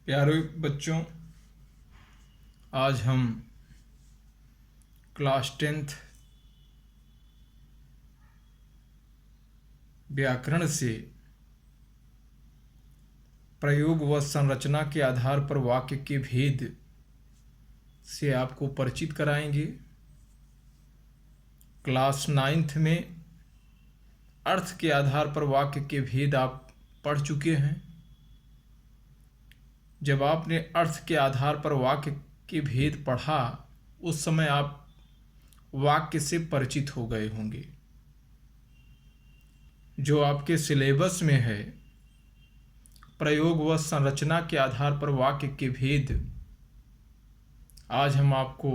प्यारे बच्चों, आज हम क्लास 10th व्याकरण से प्रयोग व संरचना के आधार पर वाक्य के भेद से आपको परिचित कराएंगे। क्लास 9th में अर्थ के आधार पर वाक्य के भेद आप पढ़ चुके हैं। जब आपने अर्थ के आधार पर वाक्य के भेद पढ़ा, उस समय आप वाक्य से परिचित हो गए होंगे। जो आपके सिलेबस में है, प्रयोग व संरचना के आधार पर वाक्य के भेद, आज हम आपको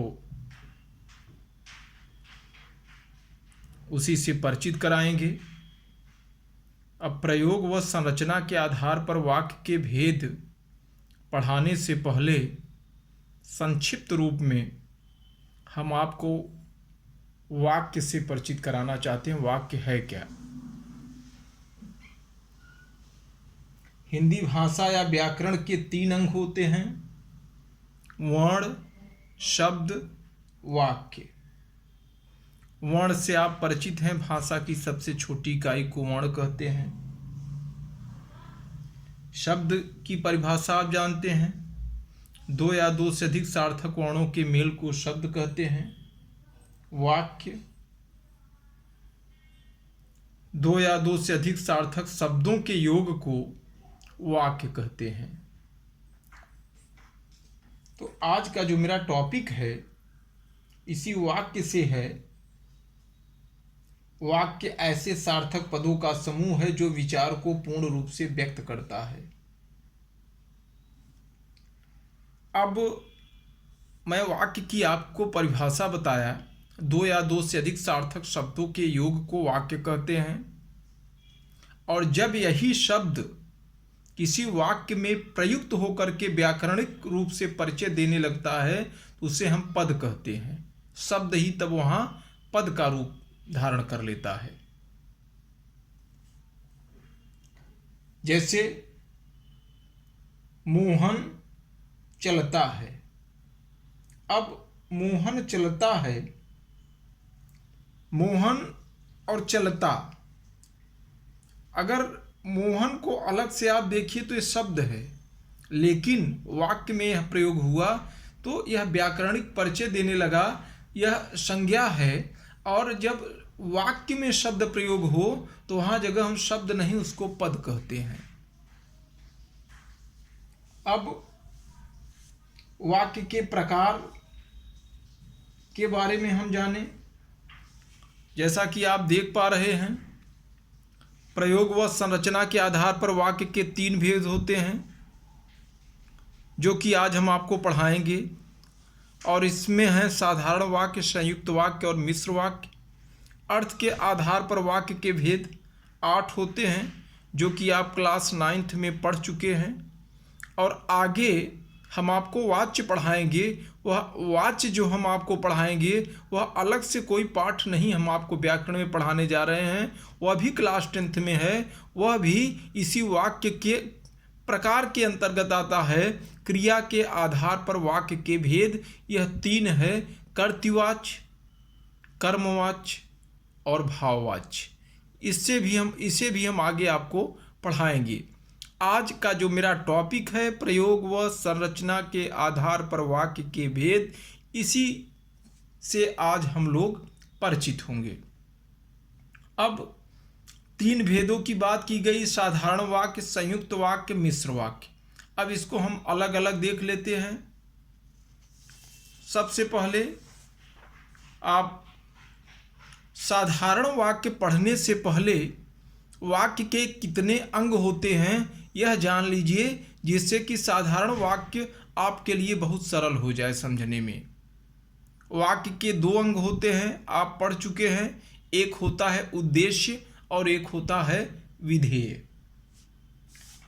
उसी से परिचित कराएंगे। अब प्रयोग व संरचना के आधार पर वाक्य के भेद पढ़ाने से पहले संक्षिप्त रूप में हम आपको वाक्य से परिचित कराना चाहते हैं। वाक्य है क्या? हिंदी भाषा या व्याकरण के 3 अंग होते हैं: वर्ण, शब्द, वाक्य। वर्ण से आप परिचित हैं। भाषा की सबसे छोटी इकाई को वर्ण कहते हैं। शब्द की परिभाषा आप जानते हैं। 2 या 2 से अधिक सार्थक वर्णों के मेल को शब्द कहते हैं। वाक्य 2 या 2 से अधिक सार्थक शब्दों के योग को वाक्य कहते हैं। तो आज का जो मेरा टॉपिक है, इसी वाक्य से है। वाक्य ऐसे सार्थक पदों का समूह है जो विचार को पूर्ण रूप से व्यक्त करता है। अब मैं वाक्य की आपको परिभाषा बताया। 2 या 2 से अधिक सार्थक शब्दों के योग को वाक्य कहते हैं। और जब यही शब्द किसी वाक्य में प्रयुक्त होकर के व्याकरणिक रूप से परिचय देने लगता है, तो उसे हम पद कहते हैं। शब्द ही तब वहां पद का रूप धारण कर लेता है। जैसे मोहन चलता है। अब मोहन चलता है, मोहन और चलता, अगर मोहन को अलग से आप देखिए तो ये शब्द है, लेकिन वाक्य में यह प्रयोग हुआ तो यह व्याकरणिक परिचय देने लगा, यह संज्ञा है। और जब वाक्य में शब्द प्रयोग हो तो वहां जगह हम शब्द नहीं, उसको पद कहते हैं। अब वाक्य के प्रकार के बारे में हम जाने। जैसा कि आप देख पा रहे हैं, प्रयोग व संरचना के आधार पर वाक्य के 3 भेद होते हैं, जो कि आज हम आपको पढ़ाएंगे। और इसमें है साधारण वाक्य, संयुक्त वाक्य और मिश्र वाक्य। अर्थ के आधार पर वाक्य के भेद 8 होते हैं, जो कि आप क्लास 9th में पढ़ चुके हैं। और आगे हम आपको वाच्य पढ़ाएंगे। वह वाच्य जो हम आपको पढ़ाएंगे वह अलग से कोई पाठ नहीं हम आपको व्याकरण में पढ़ाने जा रहे हैं, वह भी क्लास 10th में है। वह भी इसी वाक्य के प्रकार के अंतर्गत आता है। क्रिया के आधार पर वाक्य के भेद यह 3 है: कर्तृवाच्य, कर्मवाच्य और भाववाच्य। इसे भी हम आगे आपको पढ़ाएंगे। आज का जो मेरा टॉपिक है, प्रयोग व संरचना के आधार पर वाक्य के भेद, इसी से आज हम लोग परिचित होंगे। अब 3 भेदों की बात की गई: साधारण वाक्य, संयुक्त वाक्य, मिश्र वाक्य। अब इसको हम अलग अलग देख लेते हैं। सबसे पहले आप साधारण वाक्य पढ़ने से पहले वाक्य के कितने अंग होते हैं यह जान लीजिए, जिससे कि साधारण वाक्य आपके लिए बहुत सरल हो जाए समझने में। वाक्य के 2 अंग होते हैं, आप पढ़ चुके हैं। एक होता है उद्देश्य और एक होता है विधेय।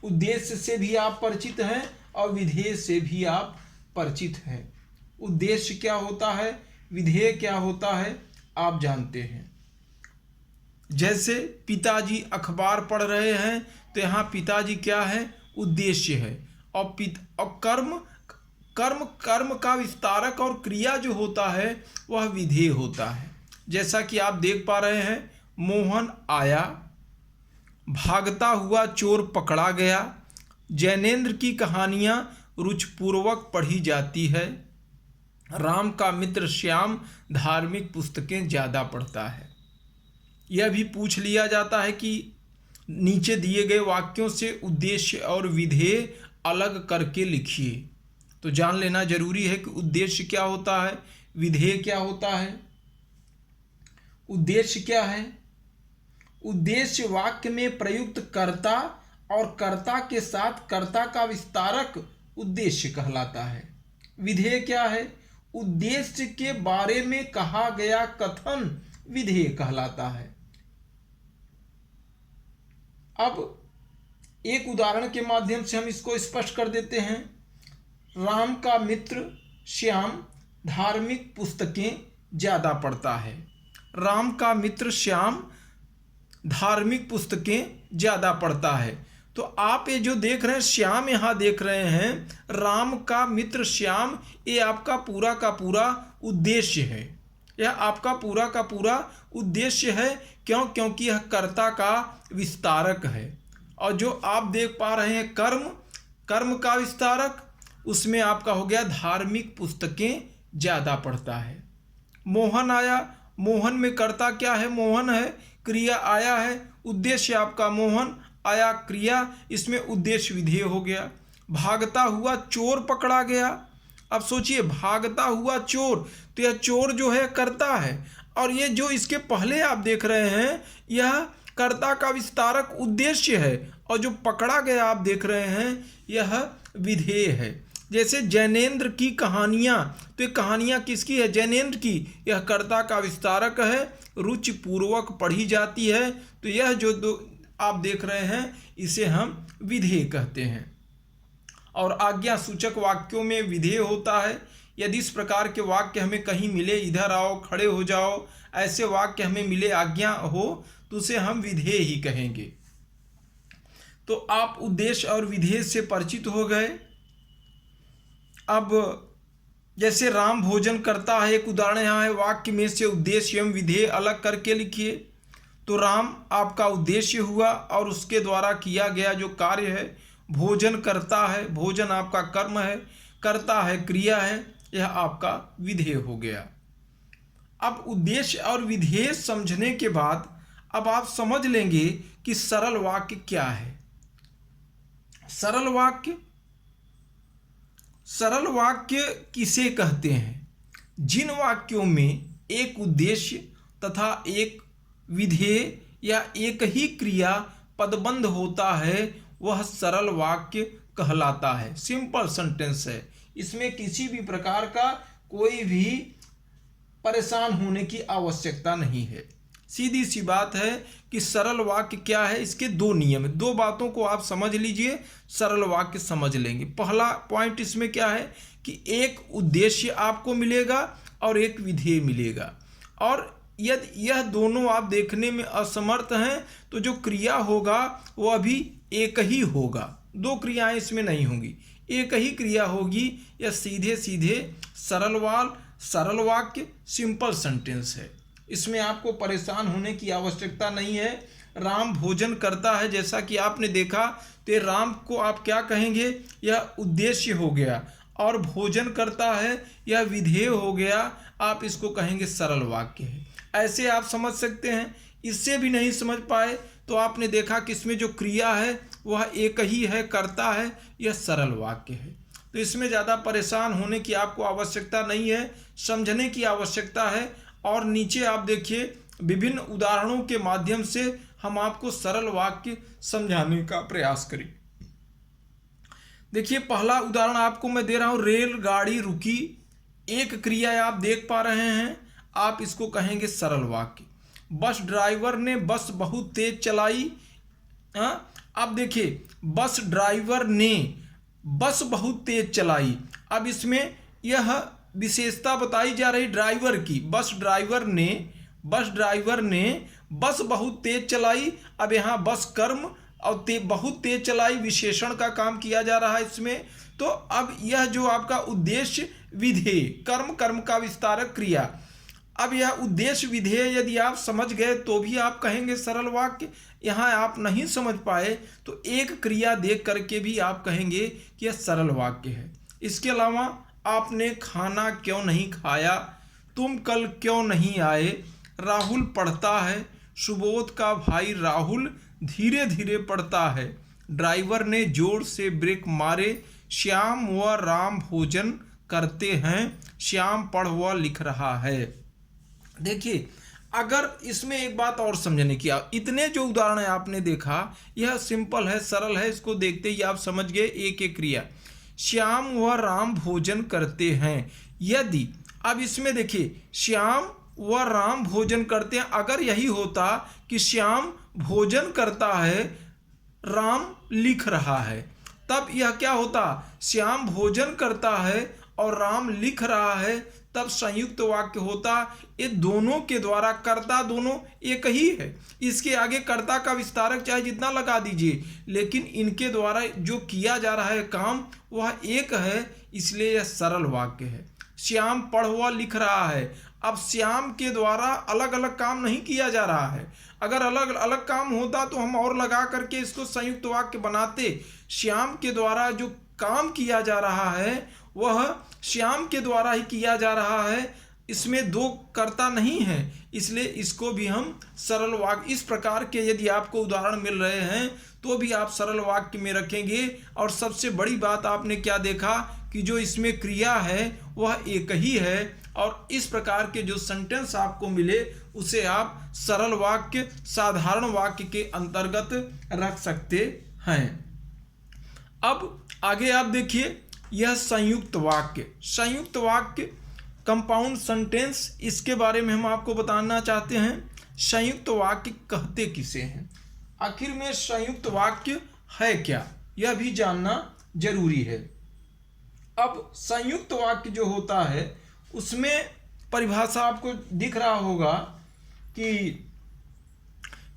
उद्देश्य से भी आप परिचित हैं और विधेय से भी आप परिचित हैं। उद्देश्य क्या होता है, विधेय क्या होता है, आप जानते हैं। जैसे पिताजी अखबार पढ़ रहे हैं, तो यहाँ पिताजी क्या है, उद्देश्य है। और कर्म कर्म कर्म का विस्तारक और क्रिया जो होता है वह विधेय होता है। जैसा कि आप देख पा रहे हैं, मोहन आया, भागता हुआ चोर पकड़ा गया, जैनेन्द्र की कहानियाँ रुचिपूर्वक पढ़ी जाती है, राम का मित्र श्याम धार्मिक पुस्तकें ज़्यादा पढ़ता है। यह भी पूछ लिया जाता है कि नीचे दिए गए वाक्यों से उद्देश्य और विधेय अलग करके लिखिए। तो जान लेना जरूरी है कि उद्देश्य क्या होता है, विधेय क्या होता है। उद्देश्य क्या है? उद्देश्य वाक्य में प्रयुक्त कर्ता और कर्ता के साथ कर्ता का विस्तारक उद्देश्य कहलाता है। विधेय क्या है? उद्देश्य के बारे में कहा गया कथन विधेय कहलाता है। अब एक उदाहरण के माध्यम से हम इसको स्पष्ट कर देते हैं। राम का मित्र श्याम धार्मिक पुस्तकें ज़्यादा पढ़ता है। राम का मित्र श्याम धार्मिक पुस्तकें ज़्यादा पढ़ता है। तो आप ये जो देख रहे हैं श्याम, यहाँ देख रहे हैं राम का मित्र श्याम, ये आपका पूरा का पूरा उद्देश्य है। यह आपका पूरा का पूरा उद्देश्य है। क्यों? क्योंकि यह कर्ता का विस्तारक है। और जो आप देख पा रहे हैं कर्म, कर्म का विस्तारक, उसमें आपका हो गया धार्मिक पुस्तकें ज़्यादा पढ़ता है। मोहन आया, मोहन में कर्ता क्या है? मोहन है। क्रिया आया है, उद्देश्य आपका मोहन, आया क्रिया, इसमें उद्देश्य विधेय हो गया। भागता हुआ चोर पकड़ा गया। अब सोचिए, भागता हुआ चोर, तो यह चोर जो है कर्ता है, और ये जो इसके पहले आप देख रहे हैं यह कर्ता का विस्तारक उद्देश्य है, और जो पकड़ा गया आप देख रहे हैं यह विधेय है। जैसे जैनेन्द्र की कहानियाँ, तो ये कहानियाँ किसकी है? जैनेन्द्र की। यह कर्ता का विस्तारक है, रुचिपूर्वक पढ़ी जाती है। तो यह जो दो आप देख रहे हैं इसे हम विधेय कहते हैं। और आज्ञा सूचक वाक्यों में विधेय होता है। यदि इस प्रकार के वाक्य हमें कहीं मिले, इधर आओ, खड़े हो जाओ, ऐसे वाक्य हमें मिले आज्ञा हो, तो उसे हम विधेय ही कहेंगे। तो आप उद्देश्य और विधेय से परिचित हो गए। अब जैसे राम भोजन करता है, एक उदाहरण यहाँ है, वाक्य में से उद्देश्य एवं विधेय अलग करके लिखिए। तो राम आपका उद्देश्य हुआ और उसके द्वारा किया गया जो कार्य है, भोजन करता है, भोजन आपका कर्म है, करता है क्रिया है, यह आपका विधेय हो गया। अब उद्देश्य और विधेय समझने के बाद अब आप समझ लेंगे कि सरल वाक्य क्या है। सरल वाक्य, सरल वाक्य किसे कहते हैं? जिन वाक्यों में एक उद्देश्य तथा एक विधेय या एक ही क्रिया पदबंध होता है वह सरल वाक्य कहलाता है। सिंपल सेंटेंस है, इसमें किसी भी प्रकार का कोई भी परेशान होने की आवश्यकता नहीं है। सीधी सी बात है कि सरल वाक्य क्या है, इसके दो नियम है। दो बातों को आप समझ लीजिए, सरल वाक्य समझ लेंगे। पहला पॉइंट इसमें क्या है कि एक उद्देश्य आपको मिलेगा और एक विधेय मिलेगा, और यदि यह दोनों आप देखने में असमर्थ हैं तो जो क्रिया होगा वो अभी एक ही होगा, दो क्रियाएं इसमें नहीं होंगी, एक ही क्रिया होगी। यह सीधे सीधे सरल वाक्य सिंपल सेंटेंस है। इसमें आपको परेशान होने की आवश्यकता नहीं है। राम भोजन करता है, जैसा कि आपने देखा, तो राम को आप क्या कहेंगे? यह उद्देश्य हो गया, और भोजन करता है यह विधेय हो गया, आप इसको कहेंगे सरल वाक्य है। ऐसे आप समझ सकते हैं। इससे भी नहीं समझ पाए तो आपने देखा कि इसमें जो क्रिया है वह एक ही है, करता है, यह सरल वाक्य है। तो इसमें ज़्यादा परेशान होने की आपको आवश्यकता नहीं है, समझने की आवश्यकता है। और नीचे आप देखिए, विभिन्न उदाहरणों के माध्यम से हम आपको सरल वाक्य समझाने का प्रयास करें। देखिए, पहला उदाहरण आपको मैं दे रहा हूँ, रेलगाड़ी रुकी। एक क्रिया आप देख पा रहे हैं, आप इसको कहेंगे सरल वाक्य। बस ड्राइवर ने बस बहुत तेज चलाई। अब देखिए, बस ड्राइवर ने बस बहुत तेज चलाई। अब इसमें यह विशेषता बताई जा रही ड्राइवर की, बस ड्राइवर ने बस बहुत तेज चलाई। अब यहाँ बस कर्म, और बहुत तेज चलाई विशेषण का काम किया जा रहा है इसमें। तो अब यह जो आपका उद्देश्य विधेय, कर्म, कर्म का विस्तारक क्रिया, अब यह उद्देश्य विधेय यदि आप समझ गए तो भी आप कहेंगे सरल वाक्य। यहाँ आप नहीं समझ पाए तो एक क्रिया देख करके भी आप कहेंगे कि यह सरल वाक्य है। इसके अलावा आपने खाना क्यों नहीं खाया, तुम कल क्यों नहीं आए, राहुल पढ़ता है, सुबोध का भाई राहुल धीरे धीरे पढ़ता है, ड्राइवर ने जोर से ब्रेक मारे, श्याम व राम भोजन करते हैं, श्याम पढ़ व लिख रहा है। देखिए, अगर इसमें एक बात और समझने की, इतने जो उदाहरण आपने देखा यह सिंपल है, सरल है, इसको देखते ही आप समझ गए एक एक क्रिया। श्याम व राम भोजन करते हैं, यदि अब इसमें देखिए श्याम व राम भोजन करते हैं, अगर यही होता कि श्याम भोजन करता है, राम लिख रहा है, तब यह क्या होता, श्याम भोजन करता है और राम लिख रहा है, तब संयुक्त वाक्य होता। ये दोनों के द्वारा, कर्ता दोनों एक ही है, इसके आगे कर्ता का विस्तारक चाहे जितना लगा दीजिए, लेकिन इनके द्वारा जो किया जा रहा है काम वह एक है, इसलिए यह सरल वाक्य है। श्याम पढ़ व लिख रहा है, अब श्याम के द्वारा अलग अलग काम नहीं किया जा रहा है। अगर अलग अलग काम होता तो हम और लगा करके इसको संयुक्त वाक्य बनाते। श्याम के द्वारा जो काम किया जा रहा है वह श्याम के द्वारा ही किया जा रहा है, इसमें दो कर्ता नहीं है, इसलिए इसको भी हम सरल वाक्य, इस प्रकार के यदि आपको उदाहरण मिल रहे हैं तो भी आप सरल वाक्य में रखेंगे। और सबसे बड़ी बात आपने क्या देखा कि जो इसमें क्रिया है वह एक ही है, और इस प्रकार के जो सेंटेंस आपको मिले उसे आप सरल वाक्य, साधारण वाक्य के अंतर्गत रख सकते हैं। अब आगे आप देखिए, यह संयुक्त वाक्य, संयुक्त वाक्य कंपाउंड सेंटेंस, इसके बारे में हम आपको बताना चाहते हैं। संयुक्त वाक्य कहते किसे हैं, आखिर में संयुक्त वाक्य है क्या, यह भी जानना जरूरी है। अब संयुक्त वाक्य जो होता है उसमें परिभाषा आपको दिख रहा होगा कि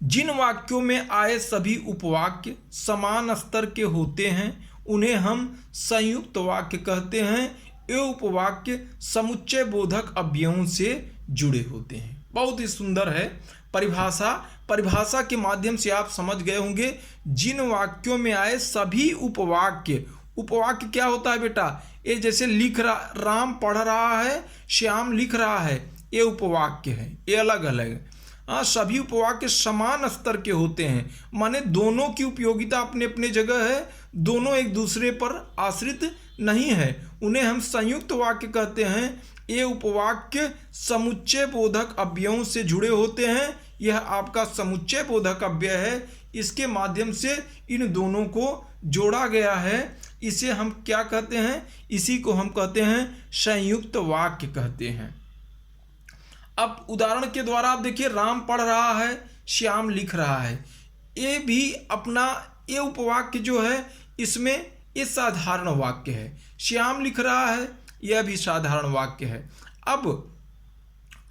जिन वाक्यों में आए सभी उपवाक्य समान स्तर के होते हैं उन्हें हम संयुक्त वाक्य कहते हैं। ये उपवाक्य समुच्चय बोधक अवयवों से जुड़े होते हैं। बहुत ही सुंदर है परिभाषा, परिभाषा के माध्यम से आप समझ गए होंगे। जिन वाक्यों में आए सभी उपवाक्य, उपवाक्य क्या होता है बेटा, ये जैसे लिख रहा, राम पढ़ रहा है, श्याम लिख रहा है, ये उपवाक्य है, ये अलग अलग है। हाँ, सभी उपवाक्य समान स्तर के होते हैं, माने दोनों की उपयोगिता अपने अपने जगह है, दोनों एक दूसरे पर आश्रित नहीं है, उन्हें हम संयुक्त वाक्य कहते हैं। ये उपवाक्य समुच्चय बोधक अवयवों से जुड़े होते हैं। यह आपका समुच्चय बोधक अव्यय है, इसके माध्यम से इन दोनों को जोड़ा गया है। इसे हम क्या कहते हैं, इसी को हम कहते हैं संयुक्त वाक्य कहते हैं। अब उदाहरण के द्वारा आप देखिए, राम पढ़ रहा है, श्याम लिख रहा है, ये भी अपना, ये उपवाक्य जो है इसमें ये साधारण वाक्य है। श्याम लिख रहा है, यह भी साधारण वाक्य है। अब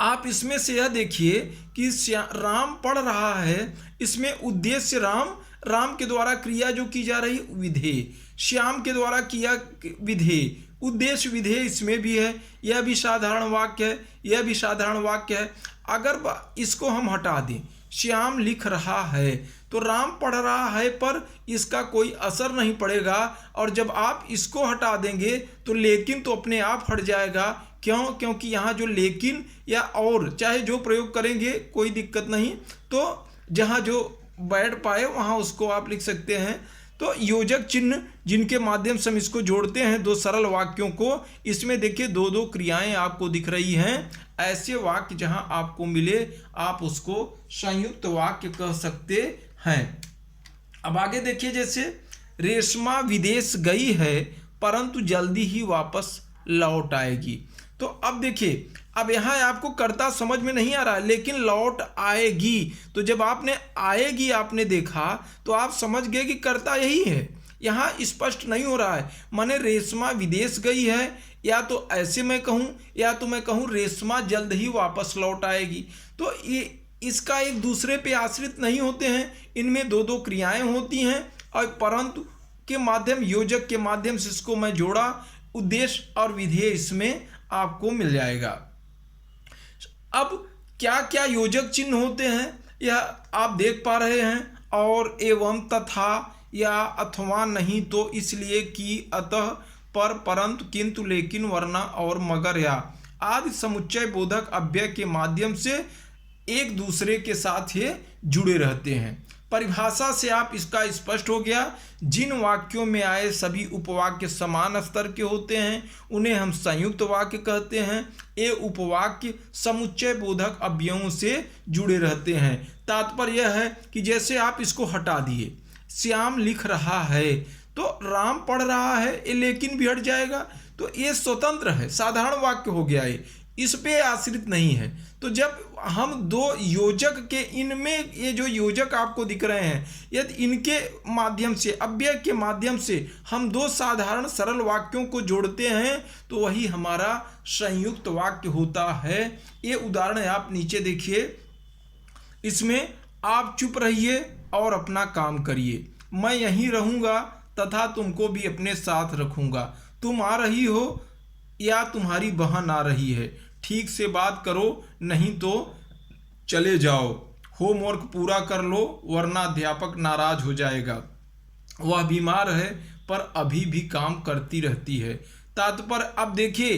आप इसमें से यह देखिए कि राम पढ़ रहा है, इसमें उद्देश्य राम, राम के द्वारा क्रिया जो की जा रही विधेय, श्याम के द्वारा किया विधेय, उद्देश्य विधेय इसमें भी है, यह भी साधारण वाक्य है, यह भी साधारण वाक्य है। अगर इसको हम हटा दें, श्याम लिख रहा है तो राम पढ़ रहा है पर इसका कोई असर नहीं पड़ेगा, और जब आप इसको हटा देंगे तो लेकिन तो अपने आप हट जाएगा। क्यों? क्योंकि यहाँ जो लेकिन या और चाहे जो प्रयोग करेंगे कोई दिक्कत नहीं, तो जहाँ जो बैठ पाए वहाँ उसको आप लिख सकते हैं। तो योजक चिन्ह जिनके माध्यम से हम इसको जोड़ते हैं दो सरल वाक्यों को, इसमें देखिए दो दो क्रियाएं आपको दिख रही हैं। ऐसे वाक्य जहां आपको मिले आप उसको संयुक्त वाक्य कह सकते हैं। अब आगे देखिए, जैसे रेशमा विदेश गई है परंतु जल्दी ही वापस लौट आएगी। तो अब देखिए, अब यहाँ आपको कर्ता समझ में नहीं आ रहा है, लेकिन लौट आएगी, तो जब आपने आएगी आपने देखा तो आप समझ गए कि कर्ता यही है। यहाँ स्पष्ट नहीं हो रहा है, माने रेशमा विदेश गई है, या तो ऐसे मैं कहूँ या तो मैं कहूँ रेशमा जल्द ही वापस लौट आएगी। तो ये इसका एक दूसरे पे आश्रित नहीं होते हैं, इनमें दो दो क्रियाएं होती हैं और परंतु के माध्यम योजक के माध्यम से इसको मैं जोड़ा, उद्देश्य और विधेय इसमें आपको मिल जाएगा। अब क्या क्या योजक चिन्ह होते हैं यह आप देख पा रहे हैं, और एवं तथा या अथवा नहीं तो इसलिए कि अतः पर परंतु किंतु लेकिन वरना और मगर या आदि समुच्चय बोधक अव्यय के माध्यम से एक दूसरे के साथ ये जुड़े रहते हैं। परिभाषा से आप इसका स्पष्ट हो गया। जिन वाक्यों में आए सभी उपवाक्य समान स्तर के होते हैं उन्हें हम संयुक्त वाक्य कहते हैं। ये उपवाक्य समुच्चय बोधक अव्ययों से जुड़े रहते हैं। तात्पर्य यह है कि जैसे आप इसको हटा दिए, श्याम लिख रहा है तो राम पढ़ रहा है, ये लेकिन भी हट जाएगा, तो ये स्वतंत्र है, साधारण वाक्य हो गया, ये इस पे आश्रित नहीं है। तो जब हम दो योजक के, इनमें ये जो योजक आपको दिख रहे हैं, यदि इनके माध्यम से अव्यय के माध्यम से हम दो साधारण सरल वाक्यों को जोड़ते हैं तो वही हमारा संयुक्त वाक्य होता है। ये उदाहरण आप नीचे देखिए, इसमें आप चुप रहिए और अपना काम करिए, मैं यहीं रहूँगा तथा तुमको भी अपने साथ रखूँगा, तुम आ रही हो या तुम्हारी बहन आ रही है, ठीक से बात करो नहीं तो चले जाओ, होमवर्क पूरा कर लो वरना अध्यापक नाराज हो जाएगा, वह बीमार है पर अभी भी काम करती रहती है। तात्पर्य अब देखिए,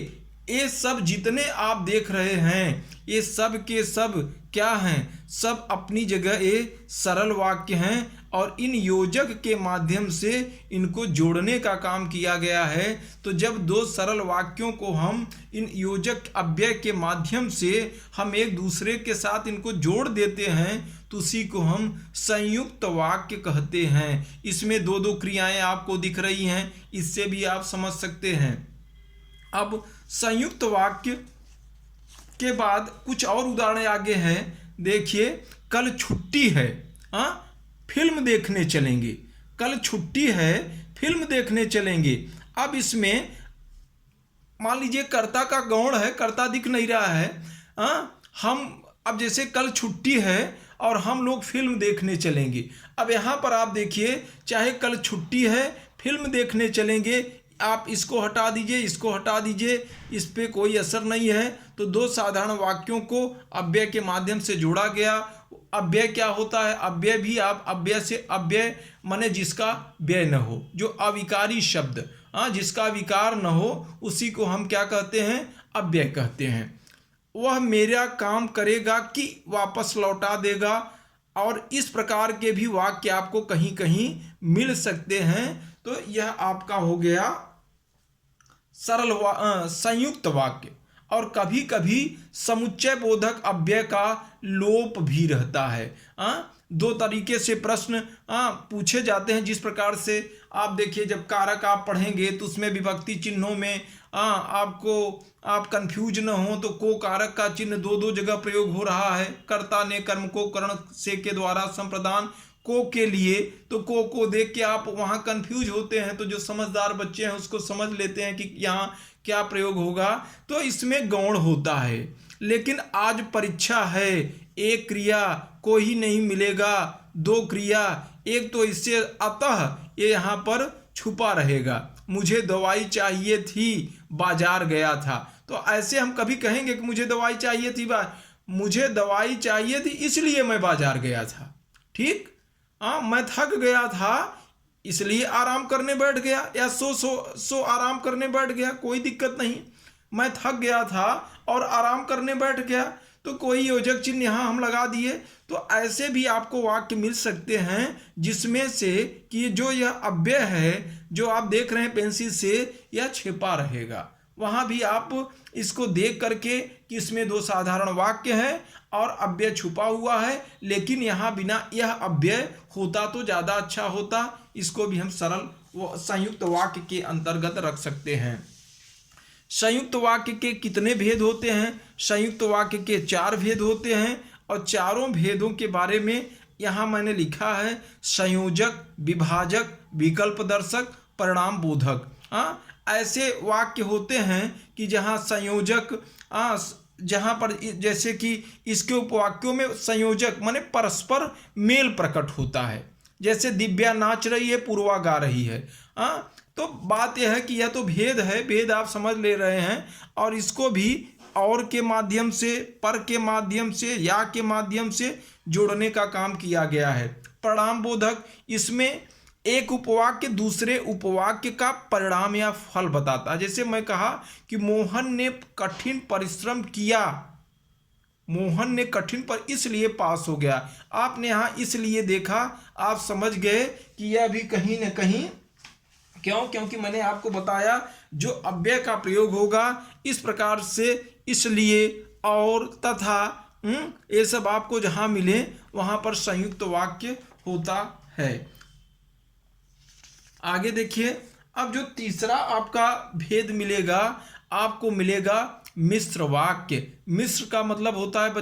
ये सब जितने आप देख रहे हैं ये सब के सब क्या हैं, सब अपनी जगह ये सरल वाक्य हैं और इन योजक के माध्यम से इनको जोड़ने का काम किया गया है। तो जब दो सरल वाक्यों को हम इन योजक अव्यय के माध्यम से हम एक दूसरे के साथ इनको जोड़ देते हैं तो उसी को हम संयुक्त वाक्य कहते हैं। इसमें दो दो क्रियाएं आपको दिख रही हैं, इससे भी आप समझ सकते हैं। अब संयुक्त वाक्य के बाद कुछ और उदाहरण आगे हैं। देखिए, कल छुट्टी है, फिल्म देखने चलेंगे, कल छुट्टी है फिल्म देखने चलेंगे। अब इसमें मान लीजिए कर्ता का गौण है, कर्ता दिख नहीं रहा है, हम अब जैसे कल छुट्टी है और हम लोग फिल्म देखने चलेंगे। अब यहाँ पर आप देखिए, चाहे कल छुट्टी है फिल्म देखने चलेंगे, आप इसको हटा दीजिए, इसको हटा दीजिए, इस पे कोई असर नहीं है। तो दो साधारण वाक्यों को अव्यय के माध्यम से जोड़ा गया। अव्यय क्या होता है, अव्यय भी आप अव्यय से, अव्यय माने जिसका व्यय न हो, जो अविकारी शब्द, जिसका विकार न हो उसी को हम क्या कहते हैं, अव्यय कहते हैं। वह मेरा काम करेगा कि वापस लौटा देगा, और इस प्रकार के भी वाक्य आपको कहीं कहीं मिल सकते हैं। तो यह आपका हो गया सरल संयुक्त वाक्य। और कभी कभी समुच्चय बोधक अव्यय का लोप भी रहता है। दो तरीके से प्रश्न पूछे जाते हैं। जिस प्रकार से आप देखिए, जब कारक आप पढ़ेंगे तो उसमें विभक्ति चिन्हों में आपको आप कंफ्यूज न हो तो को कारक का चिन्ह दो दो जगह प्रयोग हो रहा है। कर्ता ने कर्म को करण से के द्वारा संप्रदान को के लिए, तो को देख के आप वहाँ कंफ्यूज होते हैं। तो जो समझदार बच्चे हैं उसको समझ लेते हैं कि यहाँ क्या प्रयोग होगा। तो इसमें गौण होता है। लेकिन आज परीक्षा है, एक क्रिया को ही नहीं मिलेगा, दो क्रिया, एक तो इससे अतः ये यहाँ पर छुपा रहेगा। मुझे दवाई चाहिए थी, बाजार गया था। तो ऐसे हम कभी कहेंगे कि मुझे दवाई चाहिए थी, मुझे दवाई चाहिए थी इसलिए मैं बाजार गया था। ठीक, मैं थक गया था इसलिए आराम करने बैठ गया, या सो आराम करने बैठ गया, कोई दिक्कत नहीं। मैं थक गया था और आराम करने बैठ गया, तो कोई योजक चिन्ह यहाँ हम लगा दिए। तो ऐसे भी आपको वाक्य मिल सकते हैं जिसमें से कि जो यह अव्यय है जो आप देख रहे हैं पेंसिल से, यह छिपा रहेगा। वहाँ भी आप इसको देख करके कि इसमें दो साधारण वाक्य हैं और अव्यय छुपा हुआ है, लेकिन यहाँ बिना यह अव्यय होता तो ज़्यादा अच्छा होता। इसको भी हम सरल संयुक्त वाक्य के अंतर्गत रख सकते हैं। संयुक्त वाक्य के कितने भेद होते हैं? संयुक्त वाक्य के 4 भेद होते हैं, और चारों भेदों के बारे में यहाँ मैंने लिखा है। संयोजक, विभाजक, विकल्प दर्शक, परिणाम बोधक। ऐसे वाक्य होते हैं कि जहाँ संयोजक जहाँ पर जैसे कि इसके उपवाक्यों में संयोजक माने परस्पर मेल प्रकट होता है। जैसे दिव्या नाच रही है, पूर्वा गा रही है। तो बात यह है कि यह तो भेद है, भेद आप समझ ले रहे हैं, और इसको भी और के माध्यम से, पर के माध्यम से, या के माध्यम से जोड़ने का काम किया गया है। परिणाम बोधक, इसमें एक उपवाक्य दूसरे उपवाक्य का परिणाम या फल बताता है। जैसे मैं कहा कि मोहन ने कठिन परिश्रम किया, मोहन ने कठिन पर इसलिए पास हो गया। आपने यहाँ इसलिए देखा, आप समझ गए कि यह भी कहीं न कहीं, क्यों? क्योंकि मैंने आपको बताया जो अव्यय का प्रयोग होगा इस प्रकार से, इसलिए, और, तथा, ये सब आपको जहाँ मिले वहाँ पर संयुक्त वाक्य होता है। आगे देखिए, अब जो तीसरा आपका भेद मिलेगा, आपको मिलेगा मिश्र वाक्य। मिश्र का मतलब होता है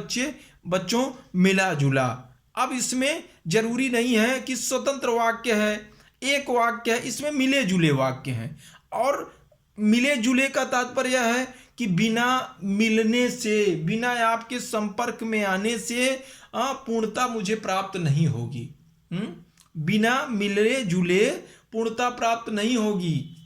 बच्चों मिला जुला। अब इसमें जरूरी नहीं है कि स्वतंत्र वाक्य है, एक वाक्य है, इसमें मिले जुले वाक्य हैं। और मिले जुले का तात्पर्य है कि बिना मिलने से, बिना आपके संपर्क में आने से पूर्णता मुझे प्राप्त नहीं होगी। बिना मिले जुले पूर्णता प्राप्त नहीं होगी।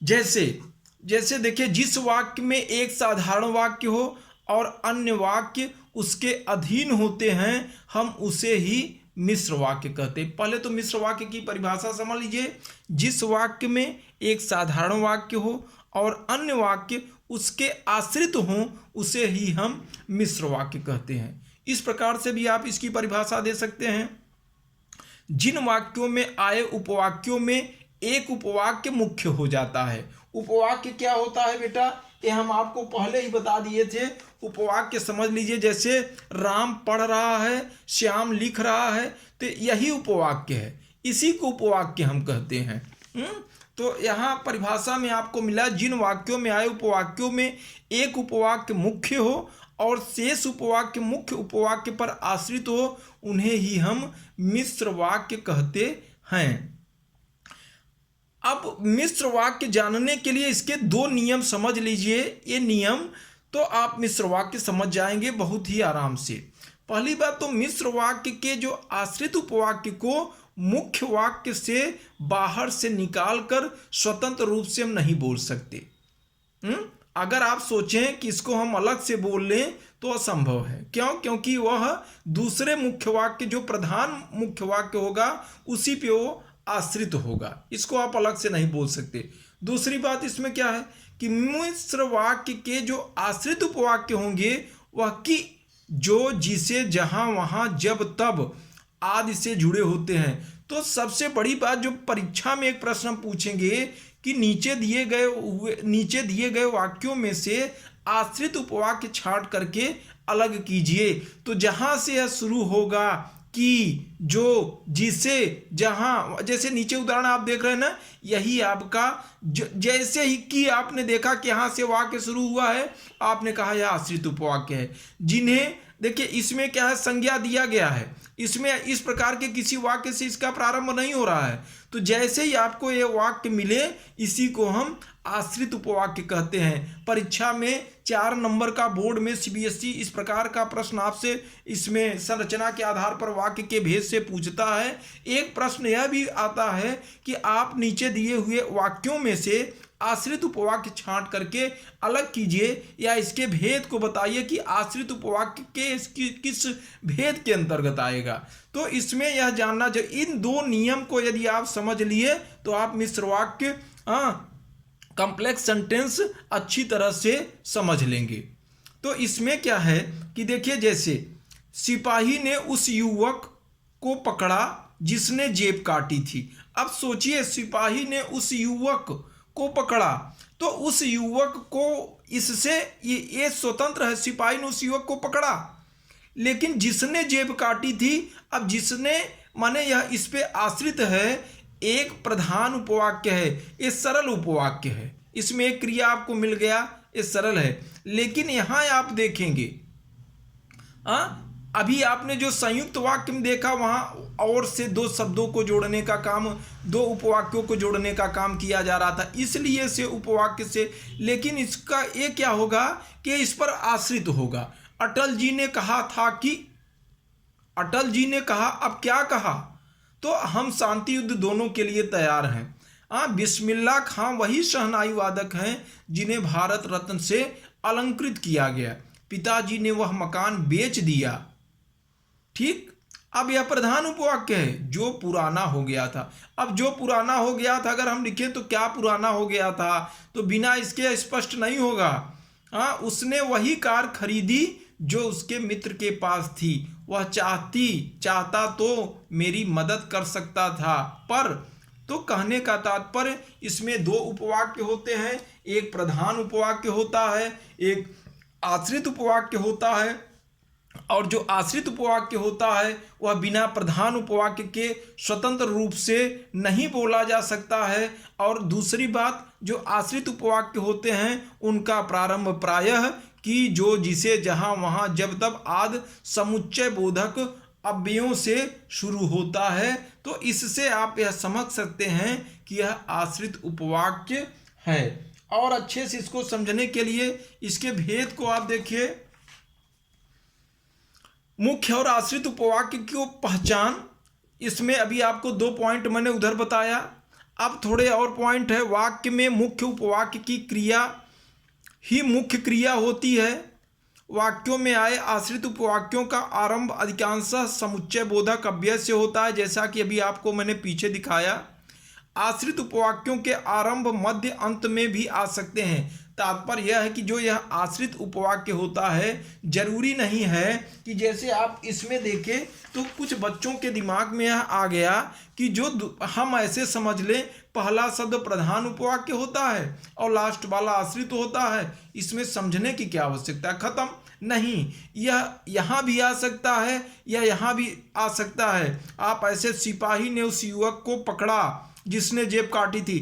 जैसे देखिए, जिस वाक्य में एक साधारण वाक्य हो और अन्य वाक्य उसके अधीन होते हैं, हम उसे ही मिश्र वाक्य कहते हैं। पहले तो मिश्र वाक्य की परिभाषा समझ लीजिए। जिस वाक्य में एक साधारण वाक्य हो और अन्य वाक्य उसके आश्रित हों, उसे ही हम मिश्र वाक्य कहते हैं। इस प्रकार से भी आप इसकी परिभाषा दे सकते हैं। जिन वाक्यों में आए उपवाक्यों में एक उपवाक्य मुख्य हो जाता है। उपवाक्य क्या होता है बेटा, ये हम आपको पहले ही बता दिए थे। उपवाक्य समझ लीजिए, जैसे राम पढ़ रहा है, श्याम लिख रहा है, तो यही उपवाक्य है, इसी को उपवाक्य हम कहते हैं। तो यहाँ परिभाषा में आपको मिला, जिन वाक्यों में आए उपवाक्यों में एक उपवाक्य मुख्य हो और शेष उपवाक्य मुख्य उपवाक्य पर आश्रित हो, उन्हें ही हम मिश्र वाक्य कहते हैं। अब मिश्र वाक्य जानने के लिए इसके दो नियम समझ लीजिए। ये नियम तो आप मिश्र वाक्य समझ जाएंगे बहुत ही आराम से। पहली बात तो, मिश्र वाक्य के जो आश्रित उपवाक्य को मुख्य वाक्य से बाहर से निकालकर स्वतंत्र रूप से हम नहीं बोल सकते। अगर आप सोचें कि इसको हम अलग से बोल लें तो असंभव है। क्यों? क्योंकि वह दूसरे मुख्य वाक्य, जो प्रधान मुख्य वाक्य होगा, उसी पे वो आश्रित होगा। इसको आप अलग से नहीं बोल सकते। दूसरी बात इसमें क्या है कि मिश्र वाक्य के जो आश्रित उपवाक्य होंगे, वह कि जो, जिसे, जहां, वहां, जब, तब आदि से जुड़े होते हैं। तो सबसे बड़ी बात, जो परीक्षा में एक प्रश्न पूछेंगे कि नीचे दिए गए वाक्यों में से आश्रित उपवाक्य छांट करके अलग कीजिए। तो जहां से यह शुरू होगा कि, जो, जिसे, जहां, जैसे नीचे उदाहरण आप देख रहे हैं ना, यही आपका, जैसे ही कि आपने देखा कि यहां से वाक्य शुरू हुआ है, आपने कहा यह आश्रित उपवाक्य है। जिन्हें देखिए, इसमें क्या है, संज्ञा दिया गया है, इसमें इस प्रकार के किसी वाक्य से इसका प्रारंभ नहीं हो रहा है। तो जैसे ही आपको ये वाक्य मिले, इसी को हम आश्रित उपवाक्य कहते हैं। परीक्षा में 4 नंबर का बोर्ड में CBSE इस प्रकार का प्रश्न आपसे इसमें संरचना के आधार पर वाक्य के भेद से पूछता है। एक प्रश्न यह भी आता है कि आप नीचे दिए हुए वाक्यों में से आश्रित उपवाक्य छांट करके अलग कीजिए, या इसके भेद को बताइए कि आश्रित उपवाक्य के किस भेद के अंतर्गत आएगा। तो इसमें यह जानना चाहिए, इन दो नियम को यदि आप समझ लिए तो आप मिश्र वाक्य, कॉम्प्लेक्स सेंटेंस अच्छी तरह से समझ लेंगे। तो इसमें क्या है कि देखिए, जैसे सिपाही ने उस युवक को पकड़ा जिसने जेब काटी थी। अब सोचिए, सिपाही ने उस युवक को पकड़ा, तो उस युवक को, इससे ये स्वतंत्र है, सिपाही ने उस युवक को पकड़ा, लेकिन जिसने जेब काटी थी, अब जिसने माने यह इस पे आश्रित है, एक प्रधान उपवाक्य है, ये सरल उपवाक्य है, इसमें एक क्रिया आपको मिल गया, ये सरल है। लेकिन यहां आप देखेंगे, अभी आपने जो संयुक्त वाक्य में देखा वहाँ और से दो शब्दों को जोड़ने का काम, दो उपवाक्यों को जोड़ने का काम किया जा रहा था, इसलिए से उपवाक्य से। लेकिन इसका ये क्या होगा कि इस पर आश्रित होगा। अटल जी ने कहा था कि, अटल जी ने कहा, अब क्या कहा, तो हम शांति युद्ध दोनों के लिए तैयार हैं। बिस्मिल्लाह खां वही शहनाई वादक हैं जिन्हें भारत रत्न से अलंकृत किया गया। पिताजी ने वह मकान बेच दिया। ठीक, अब यह प्रधान उपवाक्य है, जो पुराना हो गया था। अब जो पुराना हो गया था अगर हम लिखें तो क्या पुराना हो गया था, तो बिना इसके स्पष्ट नहीं होगा। उसने वही कार खरीदी जो उसके मित्र के पास थी। वह चाहता तो मेरी मदद कर सकता था, पर, तो कहने का तात्पर्य इसमें दो उपवाक्य होते हैं, एक प्रधान उपवाक्य होता है, एक आश्रित उपवाक्य होता है। और जो आश्रित उपवाक्य होता है वह बिना प्रधान उपवाक्य के स्वतंत्र रूप से नहीं बोला जा सकता है। और दूसरी बात, जो आश्रित उपवाक्य होते हैं उनका प्रारंभ प्रायः कि, जो, जिसे, जहाँ, वहाँ, जब, तब आदि समुच्चय बोधक अव्ययों से शुरू होता है। तो इससे आप यह समझ सकते हैं कि यह आश्रित उपवाक्य है। और अच्छे से इसको समझने के लिए इसके भेद को आप देखिए। मुख्य और आश्रित उपवाक्य की पहचान, इसमें अभी आपको 2 पॉइंट मैंने उधर बताया। अब थोड़े और पॉइंट है। वाक्य में मुख्य उपवाक्य की क्रिया ही मुख्य क्रिया होती है। वाक्यों में आए आश्रित उपवाक्यों का आरंभ अधिकांशतः समुच्चय बोधक अव्यय से होता है, जैसा कि अभी आपको मैंने पीछे दिखाया। आश्रित उपवाक्यों के आरंभ, मध्य, अंत में भी आ सकते हैं। तात्पर्य यह है कि जो यह आश्रित उपवाक्य होता है, जरूरी नहीं है कि, जैसे आप इसमें देखें तो कुछ बच्चों के दिमाग में यह आ गया कि जो हम ऐसे समझ लें पहला शब्द प्रधान उपवाक्य होता है और लास्ट वाला आश्रित होता है, इसमें समझने की क्या आवश्यकता है, खत्म। नहीं, यह यहाँ भी आ सकता है या यहाँ भी आ सकता है। आप ऐसे, सिपाही ने उस युवक को पकड़ा जिसने जेब काटी थी,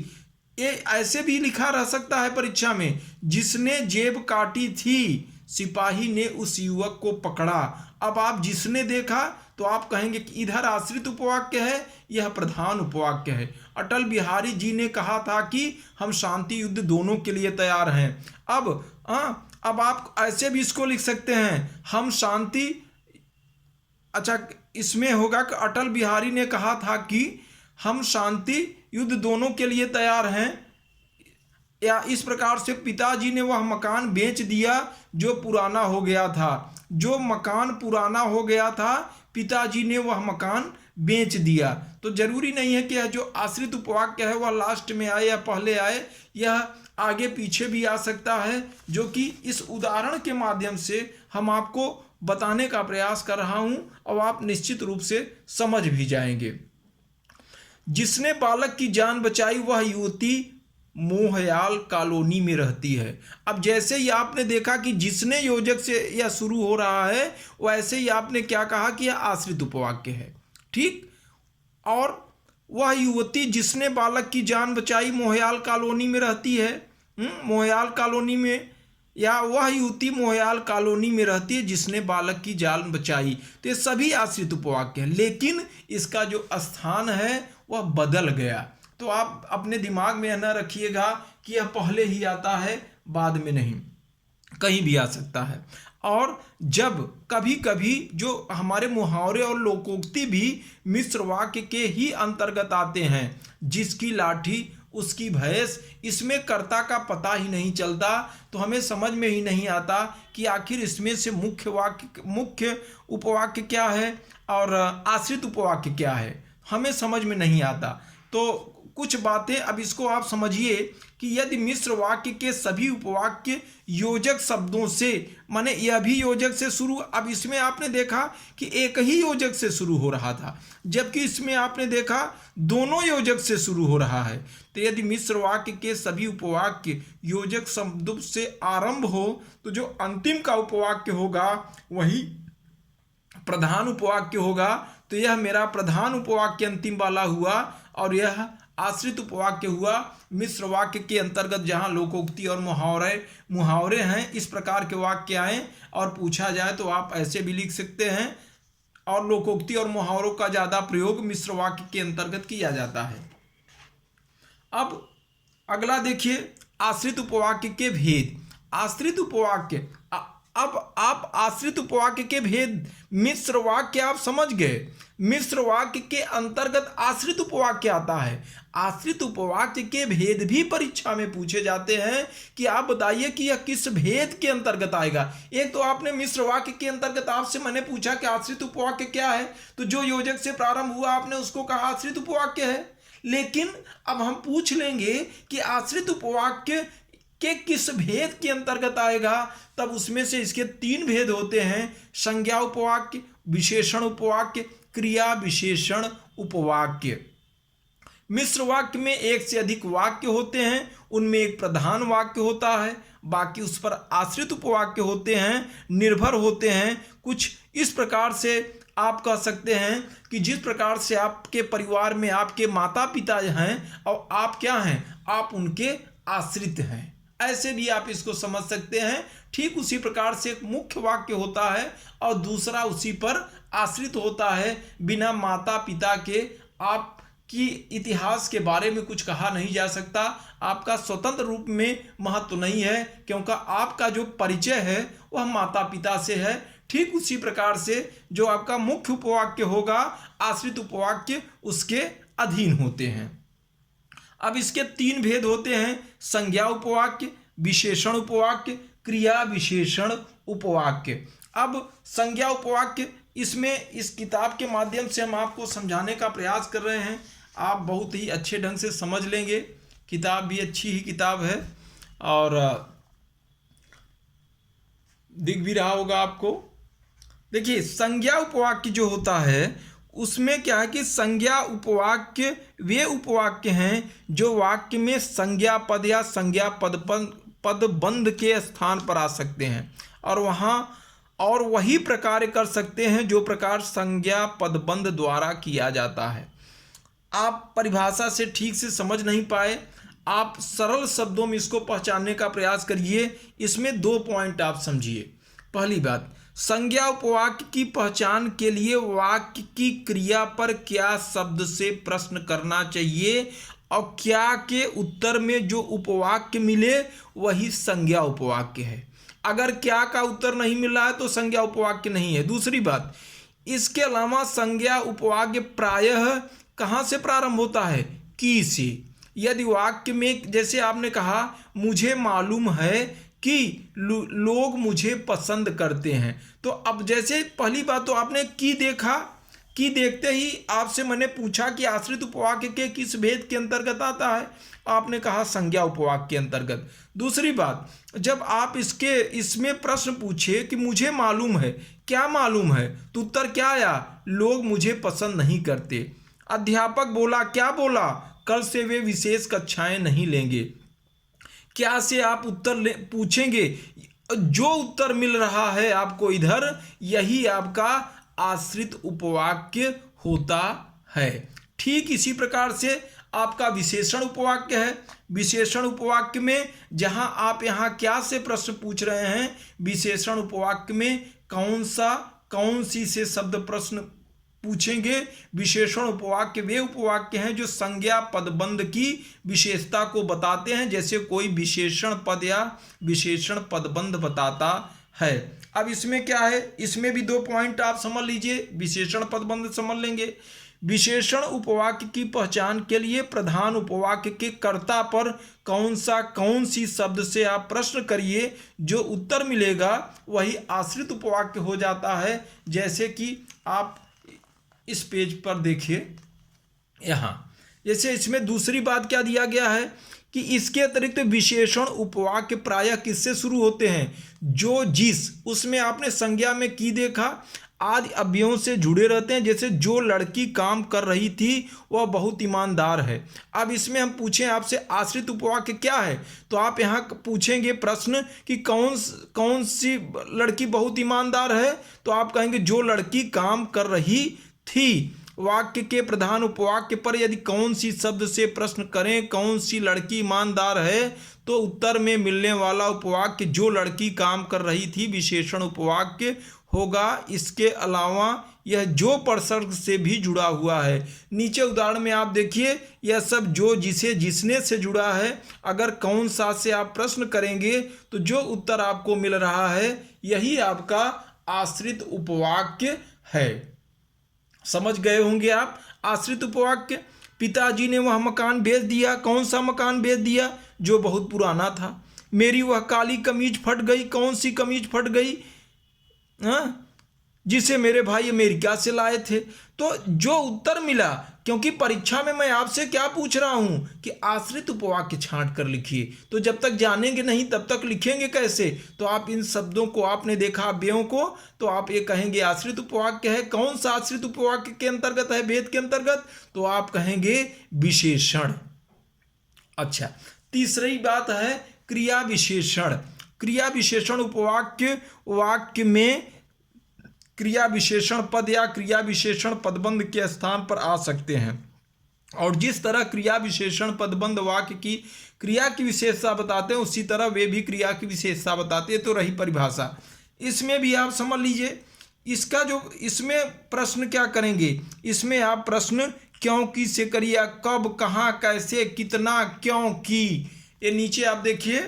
ये ऐसे भी लिखा रह सकता है परीक्षा में, जिसने जेब काटी थी, सिपाही ने उस युवक को पकड़ा। अब आप जिसने देखा तो आप कहेंगे कि इधर आश्रित उपवाक्य है, यह प्रधान उपवाक्य है। अटल बिहारी जी ने कहा था कि हम शांति युद्ध दोनों के लिए तैयार हैं। अब आप ऐसे भी इसको लिख सकते हैं, हम शांति, अच्छा इसमें होगा कि अटल बिहारी ने कहा था कि हम शांति युद्ध दोनों के लिए तैयार हैं, या इस प्रकार से पिताजी ने वह मकान बेच दिया जो पुराना हो गया था। जो मकान पुराना हो गया था, पिताजी ने वह मकान बेच दिया। तो जरूरी नहीं है कि यह जो आश्रित उपवाक्य है वह लास्ट में आए या पहले आए, यह आगे पीछे भी आ सकता है, जो कि इस उदाहरण के माध्यम से हम आपको बताने का प्रयास कर रहा हूं और आप निश्चित रूप से समझ भी जाएंगे। जिसने बालक की जान बचाई वह युवती मोहयाल कॉलोनी में रहती है। अब जैसे ही आपने देखा कि जिसने योजक से यह शुरू हो रहा है, वैसे ही आपने क्या कहा कि यह आश्रित उपवाक्य है। ठीक, और वह युवती जिसने बालक की जान बचाई मोहयाल कॉलोनी में रहती है। मोहयाल कॉलोनी में, या वह युवती मोहयाल कॉलोनी में रहती है जिसने बालक की जान बचाई। तो ये सभी आश्रित उपवाक्य हैं, लेकिन इसका जो स्थान है वह बदल गया। तो आप अपने दिमाग में न रखिएगा कि यह पहले ही आता है, बाद में नहीं, कहीं भी आ सकता है। और जब कभी कभी जो हमारे मुहावरे और लोकोक्ति भी मिश्र वाक्य के ही अंतर्गत आते हैं, जिसकी लाठी उसकी भैंस, इसमें कर्ता का पता ही नहीं चलता, तो हमें समझ में ही नहीं आता कि आखिर इसमें से मुख्य उपवाक्य क्या है और आश्रित उपवाक्य क्या है, हमें समझ में नहीं आता। तो कुछ बातें अब इसको आप समझिए कि यदि मिश्र वाक्य के सभी उपवाक्य योजक शब्दों से, माने यह भी योजक से शुरू, अब इसमें आपने देखा कि एक ही योजक से शुरू हो रहा था, जबकि इसमें आपने देखा दोनों योजक से शुरू हो रहा है। तो यदि मिश्र वाक्य के सभी उपवाक्य योजक शब्दों से आरंभ हो, तो जो अंतिम का उपवाक्य होगा वही प्रधान उपवाक्य होगा। तो यह मेरा प्रधान उपवाक्य अंतिम वाला हुआ और यह आश्रित उपवाक्य हुआ मिश्र वाक्य के अंतर्गत, जहाँ लोकोक्ति और मुहावरे हैं, इस प्रकार के वाक्य आए और पूछा जाए तो आप ऐसे भी लिख सकते हैं। और लोकोक्ति और मुहावरों का ज़्यादा प्रयोग मिश्र वाक्य के अंतर्गत किया जाता है। अब अगला देखिए, आश्रित उपवाक्य के भेद। आश्रित उपवाक्य, अब आप आश्रित उपवाक्य के भेद, मिश्र वाक्य आप समझ गए, मिश्र वाक्य के अंतर्गत आश्रित उपवाक्य आता है। आश्रित उपवाक्य के भेद भी परीक्षा में पूछे जाते हैं कि आप बताइए कि यह किस भेद के अंतर्गत आएगा। एक तो आपने मिश्र वाक्य के अंतर्गत आपसे मैंने पूछा कि आश्रित उपवाक्य क्या है, तो जो योजक से प्रारंभ हुआ आपने उसको कहा आश्रित उपवाक्य है। लेकिन अब हम पूछ लेंगे कि आश्रित उपवाक्य के किस भेद के अंतर्गत आएगा, तब उसमें से इसके 3 भेद होते हैं: संज्ञा उपवाक्य, विशेषण उपवाक्य, क्रिया विशेषण उपवाक्य। मिश्र वाक्य में एक से अधिक वाक्य होते हैं, उनमें एक प्रधान वाक्य होता है, बाकी उस पर आश्रित उपवाक्य होते हैं, निर्भर होते हैं। कुछ इस प्रकार से आप कह सकते हैं कि जिस प्रकार से आपके परिवार में आपके माता पिता हैं और आप क्या हैं, आप उनके आश्रित हैं, ऐसे भी आप इसको समझ सकते हैं। ठीक उसी प्रकार से एक मुख्य वाक्य होता है और दूसरा उसी पर आश्रित होता है। बिना माता पिता के आपकी इतिहास के बारे में कुछ कहा नहीं जा सकता, आपका स्वतंत्र रूप में महत्व नहीं है, क्योंकि आपका जो परिचय है वह माता पिता से है। ठीक उसी प्रकार से जो आपका मुख्य उपवाक्य होगा, आश्रित उपवाक्य उसके अधीन होते हैं। अब इसके 3 भेद होते हैं: संज्ञा उपवाक्य, विशेषण उपवाक्य, क्रिया विशेषण उपवाक्य। अब संज्ञा उपवाक्य, इसमें इस किताब के माध्यम से हम आपको समझाने का प्रयास कर रहे हैं। आप बहुत ही अच्छे ढंग से समझ लेंगे, किताब भी अच्छी ही किताब है और दिख भी रहा होगा आपको। देखिए, संज्ञा उपवाक्य जो होता है उसमें क्या है कि संज्ञा उपवाक्य वे उपवाक्य हैं जो वाक्य में संज्ञा पद या संज्ञा पदबंध के स्थान पर आ सकते हैं और वही प्रकार कर सकते हैं जो प्रकार संज्ञा पदबंध द्वारा किया जाता है। आप परिभाषा से ठीक से समझ नहीं पाए, आप सरल शब्दों में इसको पहचानने का प्रयास करिए। इसमें 2 पॉइंट आप समझिए। पहली बात, संज्ञा उपवाक्य की पहचान के लिए वाक्य की क्रिया पर क्या शब्द से प्रश्न करना चाहिए और क्या के उत्तर में जो उपवाक्य मिले वही संज्ञा उपवाक्य है। अगर क्या का उत्तर नहीं मिल रहा है तो संज्ञा उपवाक्य नहीं है। दूसरी बात, इसके अलावा संज्ञा उपवाक्य प्रायः कहाँ से प्रारंभ होता है? की से। यदि वाक्य में जैसे आपने कहा मुझे मालूम है कि लोग मुझे पसंद करते हैं, तो अब जैसे पहली बात तो आपने की देखा, की देखते ही आपसे मैंने पूछा कि आश्रित उपवाक्य के किस भेद के अंतर्गत आता है, आपने कहा संज्ञा उपवाक्य के अंतर्गत। दूसरी बात, जब आप इसमें प्रश्न पूछे कि मुझे मालूम है, क्या मालूम है, तो उत्तर क्या आया? लोग मुझे पसंद नहीं करते। अध्यापक बोला, क्या बोला? कल से वे विशेष कक्षाएं नहीं लेंगे। क्या से आप उत्तर पूछेंगे, जो उत्तर मिल रहा है आपको इधर, यही आपका आश्रित उपवाक्य होता है। ठीक इसी प्रकार से आपका विशेषण उपवाक्य है। विशेषण उपवाक्य में जहां आप यहां क्या से प्रश्न पूछ रहे हैं, विशेषण उपवाक्य में कौन सी से शब्द प्रश्न पूछेंगे। विशेषण उपवाक्य वे उपवाक्य हैं जो संज्ञा पदबंध की विशेषता को बताते हैं, जैसे कोई विशेषण पद या विशेषण पदबंध बताता है। अब इसमें क्या है, इसमें भी 2 पॉइंट आप समझ लीजिए, विशेषण पदबंध समझ लेंगे। विशेषण उपवाक्य की पहचान के लिए प्रधान उपवाक्य के कर्ता पर कौन सी शब्द से आप प्रश्न करिए, जो उत्तर मिलेगा वही आश्रित उपवाक्य हो जाता है। जैसे कि आप इस पेज पर देखिए, यहाँ जैसे इसमें दूसरी बात क्या दिया गया है कि इसके अतिरिक्त विशेषण उपवाक्य प्रायः किससे शुरू होते हैं? जो जिस, उसमें आपने संज्ञा में की देखा, आदि अव्ययों से जुड़े रहते हैं। जैसे जो लड़की काम कर रही थी वह बहुत ईमानदार है। अब इसमें हम पूछें आपसे आश्रित उपवाक्य क्या है, तो आप यहाँ पूछेंगे प्रश्न कि कौन सी लड़की बहुत ईमानदार है, तो आप कहेंगे जो लड़की काम कर रही थी। वाक्य के प्रधान उपवाक्य पर यदि कौन सी शब्द से प्रश्न करें, कौन सी लड़की ईमानदार है, तो उत्तर में मिलने वाला उपवाक्य जो लड़की काम कर रही थी विशेषण उपवाक्य होगा। इसके अलावा यह जो प्रसंग से भी जुड़ा हुआ है। नीचे उदाहरण में आप देखिए, यह सब जो, जिसे, जिसने से जुड़ा है। अगर कौन सा से आप प्रश्न करेंगे तो जो उत्तर आपको मिल रहा है यही आपका आश्रित उपवाक्य है। समझ गए होंगे आप। आश्रित उपवाक्य, पिताजी ने वह मकान बेच दिया। कौन सा मकान बेच दिया? जो बहुत पुराना था। मेरी वह काली कमीज फट गई। कौन सी कमीज फट गई? हाँ, जिसे मेरे भाई अमेरिका से लाए थे। तो जो उत्तर मिला, क्योंकि परीक्षा में मैं आपसे क्या पूछ रहा हूं कि आश्रित उपवाक्य छांट कर लिखिए। तो जब तक जानेंगे नहीं तब तक लिखेंगे कैसे? तो आप इन शब्दों को आपने देखा अव्ययों को, तो आप ये कहेंगे आश्रित उपवाक्य है। कौन सा आश्रित उपवाक्य के अंतर्गत है, भेद के अंतर्गत? तो आप कहेंगे विशेषण। अच्छा, तीसरी बात है क्रिया विशेषण। क्रिया विशेषण उपवाक्य वाक्य में क्रिया विशेषण पद या क्रिया विशेषण पदबंध के स्थान पर आ सकते हैं। और जिस तरह क्रिया विशेषण पदबंध वाक्य की क्रिया की विशेषता बताते हैं, उसी तरह वे भी क्रिया की विशेषता बताते हैं। तो रही परिभाषा। इसमें भी आप समझ लीजिए, इसका जो इसमें प्रश्न क्या करेंगे, इसमें आप प्रश्न क्यों की से करिए, कब, कहाँ, कैसे, कितना, क्यों की। ये नीचे आप देखिए,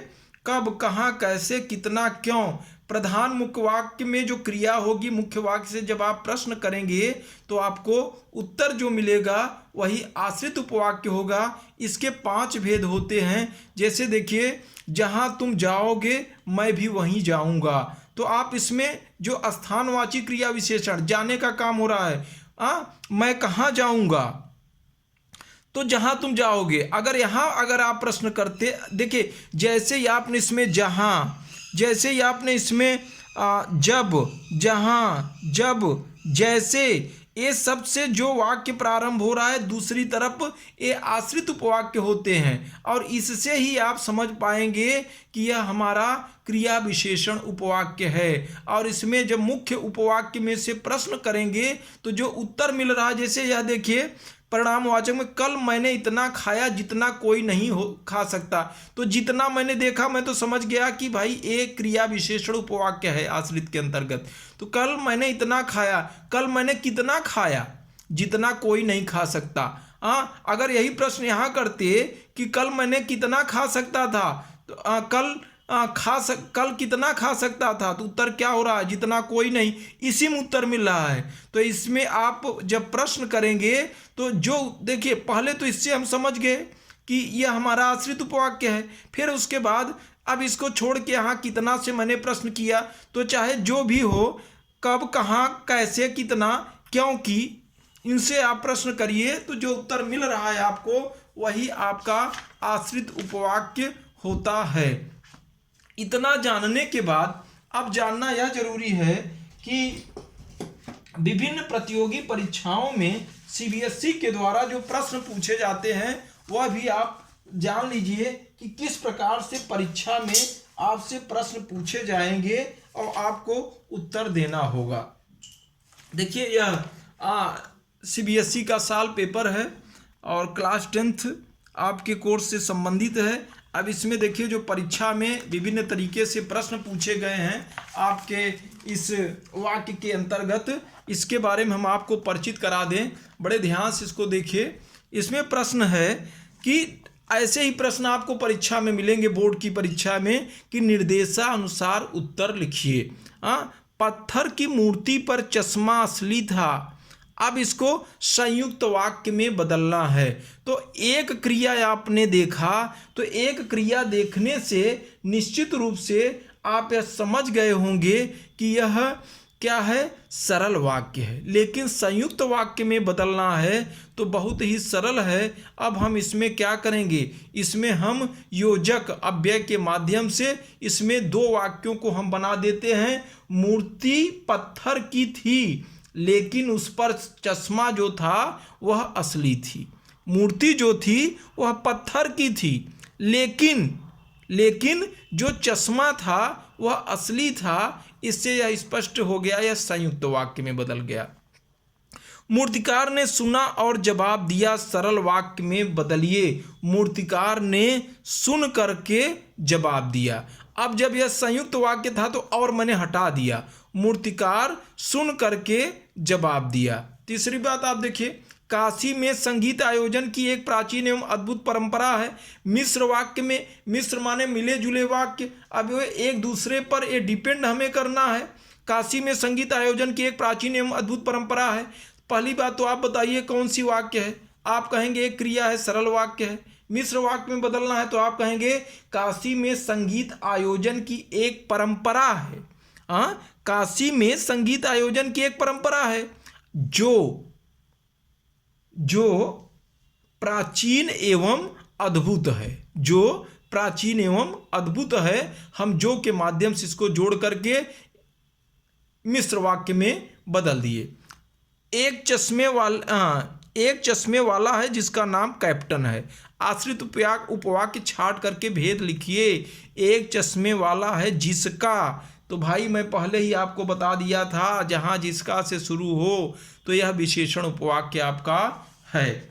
कब, कहाँ, कैसे, कितना, क्यों। प्रधान मुख्य वाक्य में जो क्रिया होगी, मुख्य वाक्य से जब आप प्रश्न करेंगे तो आपको उत्तर जो मिलेगा वही आश्रित उपवाक्य होगा। इसके 5 भेद होते हैं। जैसे देखिए, जहां तुम जाओगे मैं भी वहीं जाऊंगा। तो आप इसमें जो स्थानवाची क्रिया विशेषण, जाने का काम हो रहा है, मैं कहाँ जाऊंगा, तो जहां तुम जाओगे। अगर यहाँ अगर आप प्रश्न करते, देखिए जैसे ही आपने इसमें जहां, जैसे ही आपने इसमें जब, जहां, जब, जैसे, ये सब से जो वाक्य प्रारंभ हो रहा है, दूसरी तरफ ये आश्रित उपवाक्य होते हैं। और इससे ही आप समझ पाएंगे कि यह हमारा क्रिया विशेषण उपवाक्य है। और इसमें जब मुख्य उपवाक्य में से प्रश्न करेंगे तो जो उत्तर मिल रहा है, जैसे यह देखिए परिणामवाचक में, कल मैंने इतना खाया जितना कोई नहीं खा सकता। तो जितना मैंने देखा, मैं तो समझ गया कि भाई एक क्रिया विशेषण उपवाक्य है आश्रित के अंतर्गत। तो कल मैंने इतना खाया, कल मैंने कितना खाया, जितना कोई नहीं खा सकता। अगर यही प्रश्न यहाँ करते कि कल मैंने कितना खा सकता था, तो कल कितना खा सकता था, तो उत्तर क्या हो रहा है, जितना कोई नहीं। इसी में उत्तर मिल रहा है। तो इसमें आप जब प्रश्न करेंगे तो जो देखिए, पहले तो इससे हम समझ गए कि यह हमारा आश्रित उपवाक्य है। फिर उसके बाद अब इसको छोड़ के यहाँ कितना से मैंने प्रश्न किया, तो चाहे जो भी हो, कब, कहाँ, कैसे, कितना, क्यों की, इनसे आप प्रश्न करिए तो जो उत्तर मिल रहा है आपको वही आपका आश्रित उपवाक्य होता है। इतना जानने के बाद अब जानना यह जरूरी है कि विभिन्न प्रतियोगी परीक्षाओं में सीबीएसई के द्वारा जो प्रश्न पूछे जाते हैं वह भी आप जान लीजिए कि किस प्रकार से परीक्षा में आपसे प्रश्न पूछे जाएंगे और आपको उत्तर देना होगा। देखिए, यह सीबीएसई का साल पेपर है और क्लास 10th आपके कोर्स से संबंधित है। अब इसमें देखिए, जो परीक्षा में विभिन्न तरीके से प्रश्न पूछे गए हैं आपके इस वाक्य के अंतर्गत, इसके बारे में हम आपको परिचित करा दें। बड़े ध्यान से इसको देखिए। इसमें प्रश्न है कि ऐसे ही प्रश्न आपको परीक्षा में मिलेंगे, बोर्ड की परीक्षा में, कि निर्देशानुसार उत्तर लिखिए। पत्थर की मूर्ति पर चश्मा असली था, अब इसको संयुक्त वाक्य में बदलना है। तो एक क्रिया आपने देखा, तो एक क्रिया देखने से निश्चित रूप से आप यह समझ गए होंगे कि यह क्या है, सरल वाक्य है। लेकिन संयुक्त वाक्य में बदलना है तो बहुत ही सरल है। अब हम इसमें क्या करेंगे, इसमें हम योजक अव्यय के माध्यम से इसमें 2 वाक्यों को हम बना देते हैं। मूर्ति पत्थर की थी लेकिन उस पर चश्मा जो था वह असली थी। मूर्ति जो थी वह पत्थर की थी, लेकिन जो चश्मा था वह असली था। इससे यह स्पष्ट हो गया, यह संयुक्त वाक्य में बदल गया। मूर्तिकार ने सुना और जवाब दिया, सरल वाक्य में बदलिए। मूर्तिकार ने सुन करके जवाब दिया। अब जब यह संयुक्त वाक्य था तो और मैंने हटा दिया, मूर्तिकार सुन करके जवाब दिया। तीसरी बात आप देखिए, काशी में संगीत आयोजन की एक प्राचीन एवं अद्भुत परंपरा है। मिश्र वाक्य में, मिश्र माने मिले जुले वाक्य, अब ये एक दूसरे पर ये डिपेंड हमें करना है। काशी में संगीत आयोजन की एक प्राचीन एवं अद्भुत परंपरा है। पहली बात तो आप बताइए कौन सी वाक्य है? आप कहेंगे एक क्रिया है, सरल वाक्य है। मिश्र वाक्य में बदलना है तो आप कहेंगे काशी में संगीत आयोजन की एक परंपरा है। काशी में संगीत आयोजन की एक परंपरा है जो प्राचीन एवं अद्भुत है, जो प्राचीन एवं अद्भुत है। हम जो के माध्यम से इसको जोड़ करके मिश्र वाक्य में बदल दिए। एक चश्मे वाला है जिसका नाम कैप्टन है। आश्रित उपवाक्य छाट करके भेद लिखिए। एक चश्मे वाला है जिसका, तो भाई मैं पहले ही आपको बता दिया था, जहां जिसका से शुरू हो तो यह विशेषण उपवाक्य आपका है।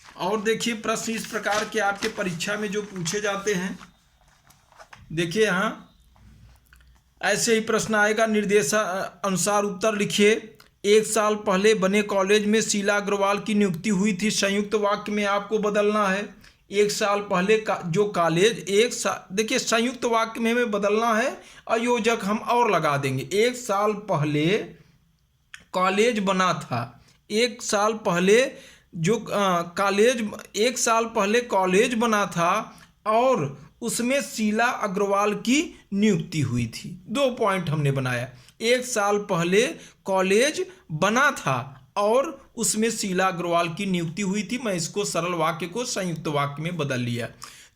और देखिए प्रश्न इस प्रकार के आपके परीक्षा में जो पूछे जाते हैं, देखिए यहाँ ऐसे ही प्रश्न आएगा, निर्देशानुसार उत्तर लिखिए। 1 साल पहले बने कॉलेज में शीला अग्रवाल की नियुक्ति हुई थी। संयुक्त वाक्य में आपको बदलना है। 1 साल पहले का जो कॉलेज, देखिए संयुक्त वाक्य में हमें बदलना है, आयोजक हम और लगा देंगे। 1 साल पहले कॉलेज बना था। 1 साल पहले जो कॉलेज, 1 साल पहले कॉलेज बना था और उसमें शीला अग्रवाल की नियुक्ति हुई थी। 2 पॉइंट हमने बनाया। 1 साल पहले कॉलेज बना था और उसमें शीला अग्रवाल की नियुक्ति हुई थी। मैं इसको सरल वाक्य को संयुक्त वाक्य में बदल लिया।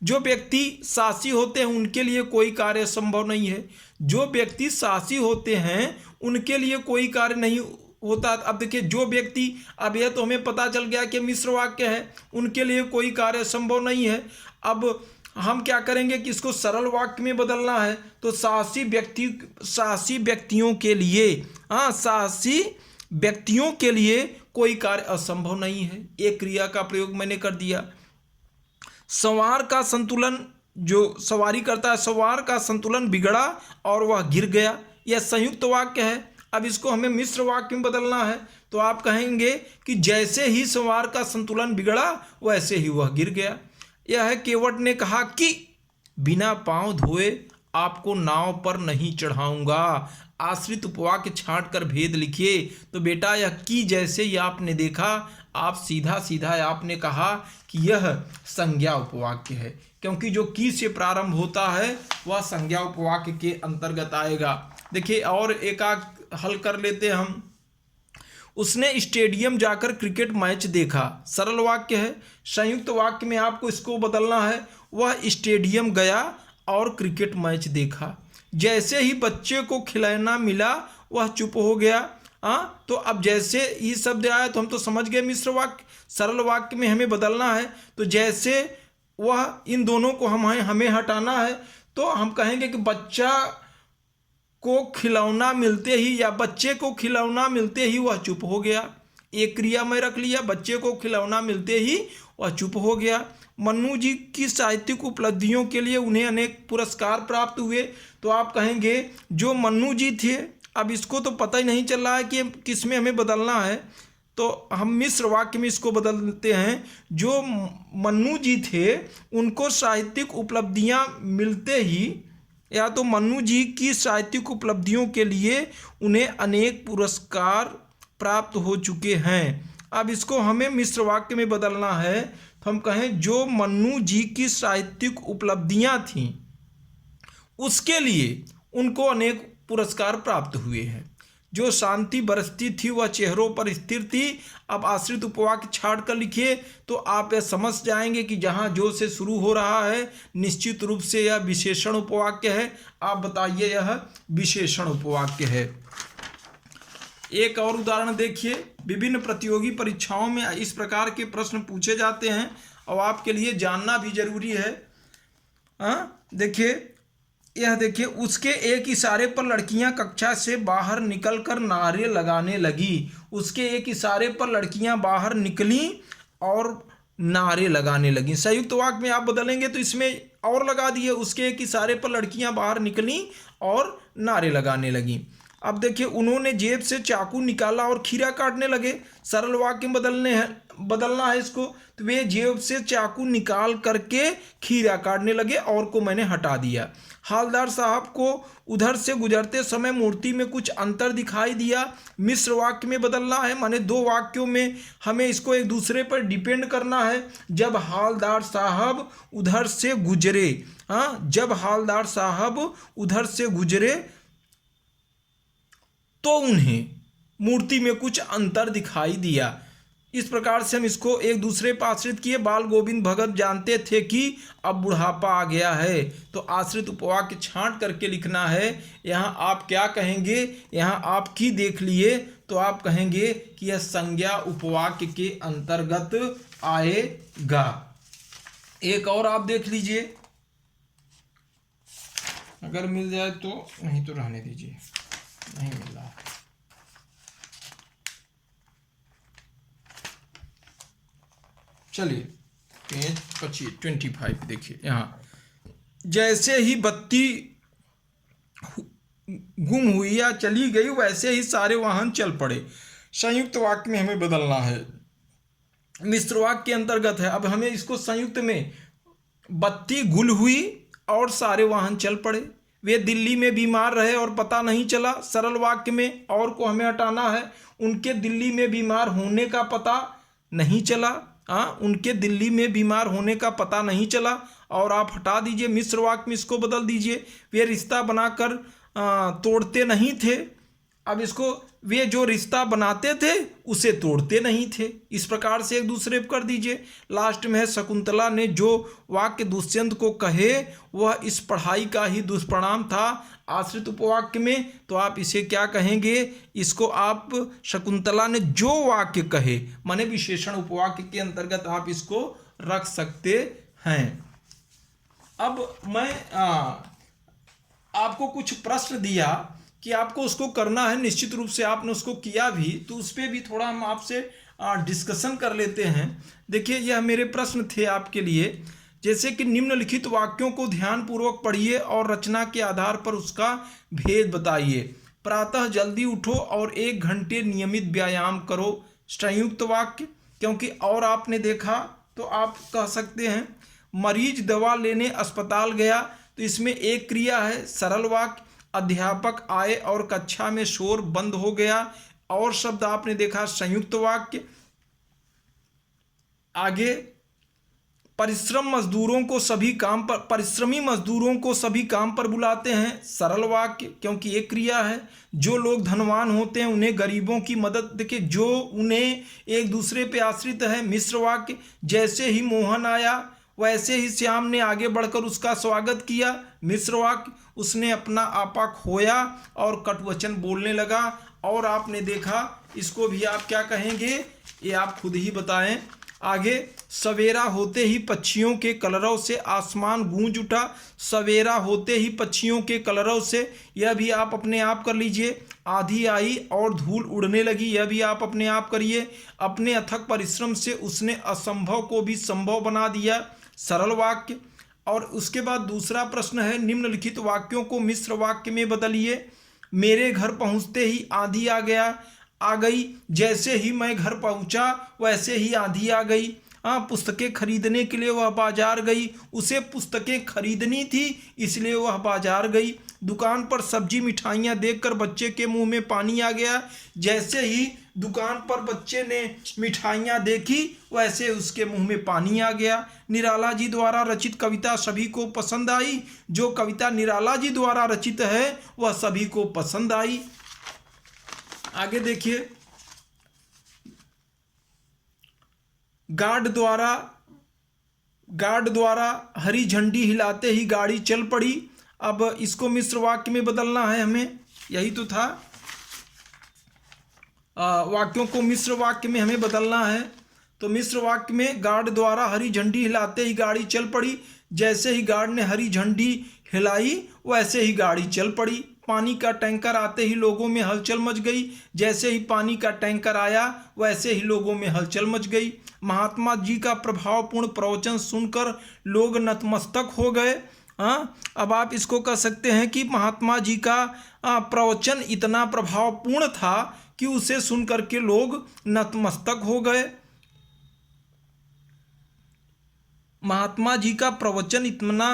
जो व्यक्ति साहसी होते हैं उनके लिए कोई कार्य संभव नहीं है। जो व्यक्ति साहसी होते हैं उनके लिए कोई कार्य नहीं होता। अब देखिए जो व्यक्ति, अब यह तो हमें पता चल गया कि मिश्र वाक्य है, उनके लिए कोई कार्य संभव नहीं है। अब हम क्या करेंगे कि इसको सरल वाक्य में बदलना है। तो साहसी व्यक्तियों के लिए, साहसी व्यक्तियों के लिए कोई कार्य असंभव नहीं है। एक क्रिया का प्रयोग मैंने कर दिया। सवार का संतुलन, जो सवारी करता है, सवार का संतुलन बिगड़ा और वह गिर गया। यह संयुक्त वाक्य है। अब इसको हमें मिश्र वाक्य में बदलना है तो आप कहेंगे कि जैसे ही सवार का संतुलन बिगड़ा वैसे ही वह गिर गया। यह है, केवट ने कहा कि बिना पांव धोए आपको नाव पर नहीं चढ़ाऊंगा। आश्रित उपवाक्य छांट कर भेद लिखिए। तो बेटा यह की जैसे ही आपने देखा, आप सीधा सीधा आपने कहा कि यह संज्ञा उपवाक्य है, क्योंकि जो की से प्रारंभ होता है वह संज्ञा उपवाक्य के अंतर्गत आएगा। देखिए और एक हल कर लेते हम। उसने स्टेडियम जाकर क्रिकेट मैच देखा। सरल वाक्य है। संयुक्त वाक्य में आपको इसको बदलना है। वह स्टेडियम गया और क्रिकेट मैच देखा। जैसे ही बच्चे को खिलौना मिला वह चुप हो गया। तो अब जैसे ये शब्द आया तो हम तो समझ गए मिश्र वाक्य। सरल वाक्य में हमें बदलना है तो जैसे वह, इन दोनों को हमें हटाना है। तो हम कहेंगे कि बच्चा को खिलौना मिलते ही, या बच्चे को खिलौना मिलते ही वह चुप हो गया। एक क्रिया में रख लिया, बच्चे को खिलौना मिलते ही वह चुप हो गया। मन्नू जी की साहित्यिक उपलब्धियों के लिए उन्हें अनेक पुरस्कार प्राप्त हुए। तो आप कहेंगे जो मन्नू जी थे, अब इसको तो पता ही नहीं चल रहा है कि किस में हमें बदलना है, तो हम मिश्र वाक्य में इसको बदलते हैं। जो मन्नू जी थे उनको साहित्यिक उपलब्धियां मिलते ही, या तो मन्नू जी की साहित्यिक उपलब्धियों के लिए उन्हें अनेक पुरस्कार प्राप्त हो चुके हैं। अब इसको हमें मिश्र वाक्य में बदलना है तो हम कहें जो मन्नू जी की साहित्यिक उपलब्धियां थीं उसके लिए उनको अनेक पुरस्कार प्राप्त हुए हैं। जो शांति बरसती थी वह चेहरों पर स्थिर थी। अब आश्रित उपवाक्य छाट कर लिखिए तो आप यह समझ जाएंगे कि जहाँ जो से शुरू हो रहा है निश्चित रूप से यह विशेषण उपवाक्य है। आप बताइए यह विशेषण उपवाक्य है। एक और उदाहरण देखिए। विभिन्न प्रतियोगी परीक्षाओं में इस प्रकार के प्रश्न पूछे जाते हैं और आपके लिए जानना भी जरूरी है। देखिए, यह देखिए, उसके एक इशारे पर लड़कियां कक्षा से बाहर निकलकर नारे लगाने लगी। उसके एक इशारे पर लड़कियां बाहर निकलीं और नारे लगाने लगीं। संयुक्त वाक्य में आप बदलेंगे तो इसमें और लगा दिए, उसके एक इशारे पर लड़कियां बाहर निकलीं और नारे लगाने लगीं। अब देखिए, उन्होंने जेब से चाकू निकाला और खीरा काटने लगे। सरल वाक्य में बदलना है इसको, तो वे जेब से चाकू निकाल करके खीरा काटने लगे और को मैंने हटा दिया। हवलदार साहब को उधर से गुजरते समय मूर्ति में कुछ अंतर दिखाई दिया। मिश्र वाक्य में बदलना है, माने दो वाक्यों में हमें इसको एक दूसरे पर डिपेंड करना है। जब हवलदार साहब उधर से गुजरे, जब हवलदार साहब उधर से गुजरे तो उन्हें मूर्ति में कुछ अंतर दिखाई दिया। इस प्रकार से हम इसको एक दूसरे पर आश्रित किए। बाल गोविंद भगत जानते थे कि अब बुढ़ापा आ गया है, तो आश्रित उपवाक्य छांट करके लिखना है। यहाँ आप क्या कहेंगे, यहाँ आप की देख लिए तो आप कहेंगे कि यह संज्ञा उपवाक्य के अंतर्गत आएगा। एक और आप देख लीजिए, अगर मिल जाए तो, नहीं तो रहने दीजिए, नहीं मिल रहा। चलिए पेज 25 देखिए, यहाँ जैसे ही बत्ती गुम हुई या चली गई वैसे ही सारे वाहन चल पड़े। संयुक्त वाक्य में हमें बदलना है, मिश्र वाक्य के अंतर्गत है। अब हमें इसको संयुक्त में, बत्ती गुल हुई और सारे वाहन चल पड़े। वे दिल्ली में बीमार रहे और पता नहीं चला। सरल वाक्य में और को हमें हटाना है, उनके दिल्ली में बीमार होने का पता नहीं चला। उनके दिल्ली में बीमार होने का पता नहीं चला और आप हटा दीजिए। मिश्र वाक्य में इसको बदल दीजिए, वे रिश्ता बनाकर तोड़ते नहीं थे। अब इसको, वे जो रिश्ता बनाते थे उसे तोड़ते नहीं थे। इस प्रकार से एक दूसरे पर कर दीजिए। लास्ट में है, शकुंतला ने जो वाक्य दुष्यंत को कहे वह इस पढ़ाई का ही दुष्परिणाम था। आश्रित उपवाक्य में तो आप इसे क्या कहेंगे, इसको आप शकुंतला ने जो वाक्य कहे, माने विशेषण उपवाक्य के अंतर्गत आप इसको रख सकते हैं। अब मैं आपको कुछ प्रश्न दिया कि आपको उसको करना है, निश्चित रूप से आपने उसको किया भी, तो उस पर भी थोड़ा हम आपसे डिस्कशन कर लेते हैं। देखिए, यह मेरे प्रश्न थे आपके लिए, जैसे कि निम्नलिखित वाक्यों को ध्यानपूर्वक पढ़िए और रचना के आधार पर उसका भेद बताइए। प्रातः जल्दी उठो और 1 घंटे नियमित व्यायाम करो। संयुक्त वाक्य, क्योंकि और आपने देखा तो आप कह सकते हैं। मरीज दवा लेने अस्पताल गया, तो इसमें एक क्रिया है। सरल वाक्य, अध्यापक आए और कक्षा में शोर बंद हो गया। और शब्द आपने देखा संयुक्त वाक्य। आगे, परिश्रमी मजदूरों को सभी काम पर बुलाते हैं। सरल वाक्य, क्योंकि एक क्रिया है। जो लोग धनवान होते हैं उन्हें गरीबों की मदद, देखिए जो उन्हें एक दूसरे पे आश्रित है। मिश्र वाक्य, जैसे ही मोहन आया वैसे ही श्याम ने आगे बढ़कर उसका स्वागत किया। मिश्र वाक्य, उसने अपना आपा खोया और कटवचन बोलने लगा। और आपने देखा, इसको भी आप क्या कहेंगे, ये आप खुद ही बताएं। आगे, सवेरा होते ही पक्षियों के कलरव से आसमान गूंज उठा। सवेरा होते ही पक्षियों के कलरव से, यह भी आप अपने आप कर लीजिए। आंधी आई और धूल उड़ने लगी, यह भी आप अपने आप करिए। अपने अथक परिश्रम से उसने असंभव को भी संभव बना दिया। सरल वाक्य। और उसके बाद दूसरा प्रश्न है, निम्नलिखित वाक्यों को मिश्र वाक्य में बदलिए। मेरे घर पहुंचते ही आंधी आ गई। जैसे ही मैं घर पहुंचा वैसे ही आंधी आ गई। पुस्तकें खरीदने के लिए वह बाजार गई। उसे पुस्तकें खरीदनी थी इसलिए वह बाजार गई। दुकान पर सब्जी मिठाइयाँ देखकर बच्चे के मुंह में पानी आ गया। जैसे ही दुकान पर बच्चे ने मिठाइयाँ देखी वैसे उसके मुंह में पानी आ गया। निराला जी द्वारा रचित कविता सभी को पसंद आई। जो कविता निराला जी द्वारा रचित है वह सभी को पसंद आई। आगे देखिए, गार्ड द्वारा हरी झंडी हिलाते ही गाड़ी चल पड़ी। अब इसको मिश्र वाक्य में बदलना है हमें, यही तो था। वाक्यों को मिश्र वाक्य में हमें बदलना है। तो मिश्र वाक्य में, गार्ड द्वारा हरी झंडी हिलाते ही गाड़ी चल पड़ी। जैसे ही गार्ड ने हरी झंडी हिलाई वैसे ही गाड़ी चल पड़ी। पानी का टैंकर आते ही लोगों में हलचल मच गई। जैसे ही पानी का टैंकर आया वैसे ही लोगों में हलचल मच गई। महात्मा जी का प्रभावपूर्ण प्रवचन सुनकर लोग नतमस्तक हो गए। हाँ, अब आप इसको कह सकते हैं कि महात्मा जी का प्रवचन इतना प्रभावपूर्ण था कि उसे सुन करके लोग नतमस्तक हो गए। महात्मा जी का प्रवचन इतना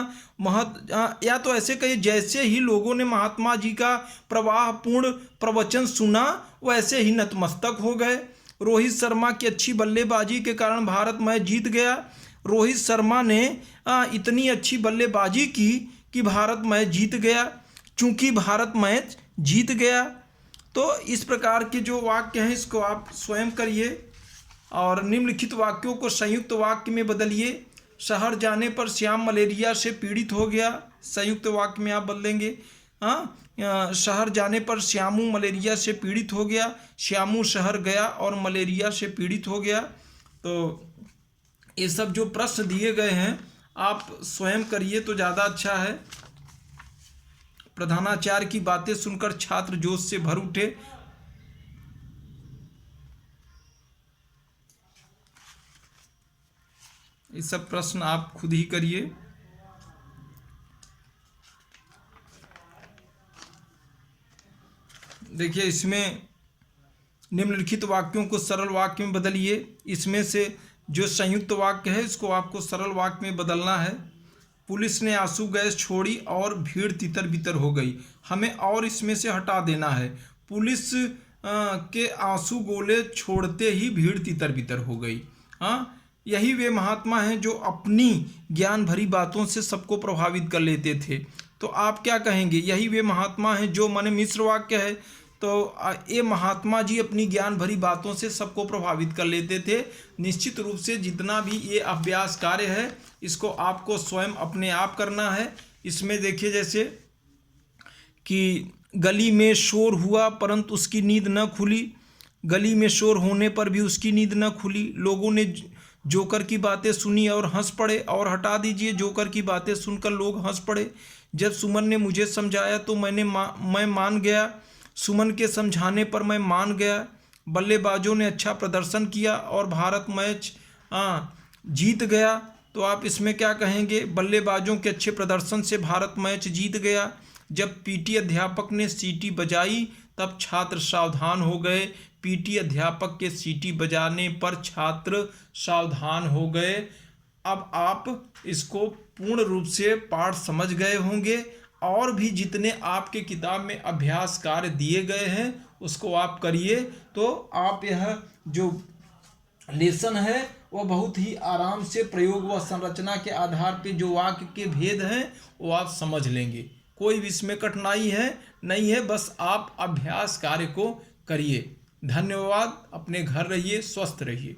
या तो ऐसे कहिए, जैसे ही लोगों ने महात्मा जी का प्रवाहपूर्ण प्रवचन सुना वैसे ही नतमस्तक हो गए। रोहित शर्मा की अच्छी बल्लेबाजी के कारण भारत मैच जीत गया। रोहित शर्मा ने इतनी अच्छी बल्लेबाजी की कि भारत मैच जीत गया। चूंकि भारत मैच जीत गया, तो इस प्रकार के जो वाक्य हैं इसको आप स्वयं करिए और निम्नलिखित वाक्यों को संयुक्त वाक्य में बदलिए। शहर जाने पर श्याम मलेरिया से पीड़ित हो गया। संयुक्त वाक्य में आप बदलेंगे। शहर जाने पर श्यामू मलेरिया से पीड़ित हो गया। श्यामू शहर गया और मलेरिया से पीड़ित हो गया। तो ये सब जो प्रश्न दिए गए हैं आप स्वयं करिए तो ज़्यादा अच्छा है। प्रधानाचार्य की बातें सुनकर छात्र जोश से भर उठे। ये सब प्रश्न आप खुद ही करिए। देखिए, इसमें निम्नलिखित वाक्यों को सरल वाक्य में बदलिए। इसमें से जो संयुक्त वाक्य है इसको आपको सरल वाक्य में बदलना है। पुलिस ने आंसू गैस छोड़ी और भीड़ तितर बितर हो गई। हमें और इसमें से हटा देना है। पुलिस के आंसू गोले छोड़ते ही भीड़ तितर बितर हो गई। हाँ, यही वे महात्मा हैं जो अपनी ज्ञान भरी बातों से सबको प्रभावित कर लेते थे। तो आप क्या कहेंगे? यही वे महात्मा हैं जो माने मिश्र वाक्य है। तो ये महात्मा जी अपनी ज्ञान भरी बातों से सबको प्रभावित कर लेते थे। निश्चित रूप से जितना भी ये अभ्यास कार्य है इसको आपको स्वयं अपने आप करना है। इसमें देखिए, जैसे कि गली में शोर हुआ परंतु उसकी नींद न खुली। गली में शोर होने पर भी उसकी नींद न खुली। लोगों ने जोकर की बातें सुनी और हंस पड़े। और हटा दीजिए, जोकर की बातें सुनकर लोग हंस पड़े। जब सुमन ने मुझे समझाया तो मैं मान गया। सुमन के समझाने पर मैं मान गया। बल्लेबाजों ने अच्छा प्रदर्शन किया और भारत मैच जीत गया। तो आप इसमें क्या कहेंगे? बल्लेबाजों के अच्छे प्रदर्शन से भारत मैच जीत गया। जब पीटी अध्यापक ने सीटी बजाई तब छात्र सावधान हो गए। पीटी अध्यापक के सीटी बजाने पर छात्र सावधान हो गए। अब आप इसको पूर्ण रूप से पाठ समझ गए होंगे और भी जितने आपके किताब में अभ्यास कार्य दिए गए हैं उसको आप करिए। तो आप यह जो लेसन है वह बहुत ही आराम से प्रयोग व संरचना के आधार पे जो वाक्य के भेद हैं वो आप समझ लेंगे। कोई भी इसमें कठिनाई है नहीं है, बस आप अभ्यास कार्य को करिए। धन्यवाद। अपने घर रहिए, स्वस्थ रहिए।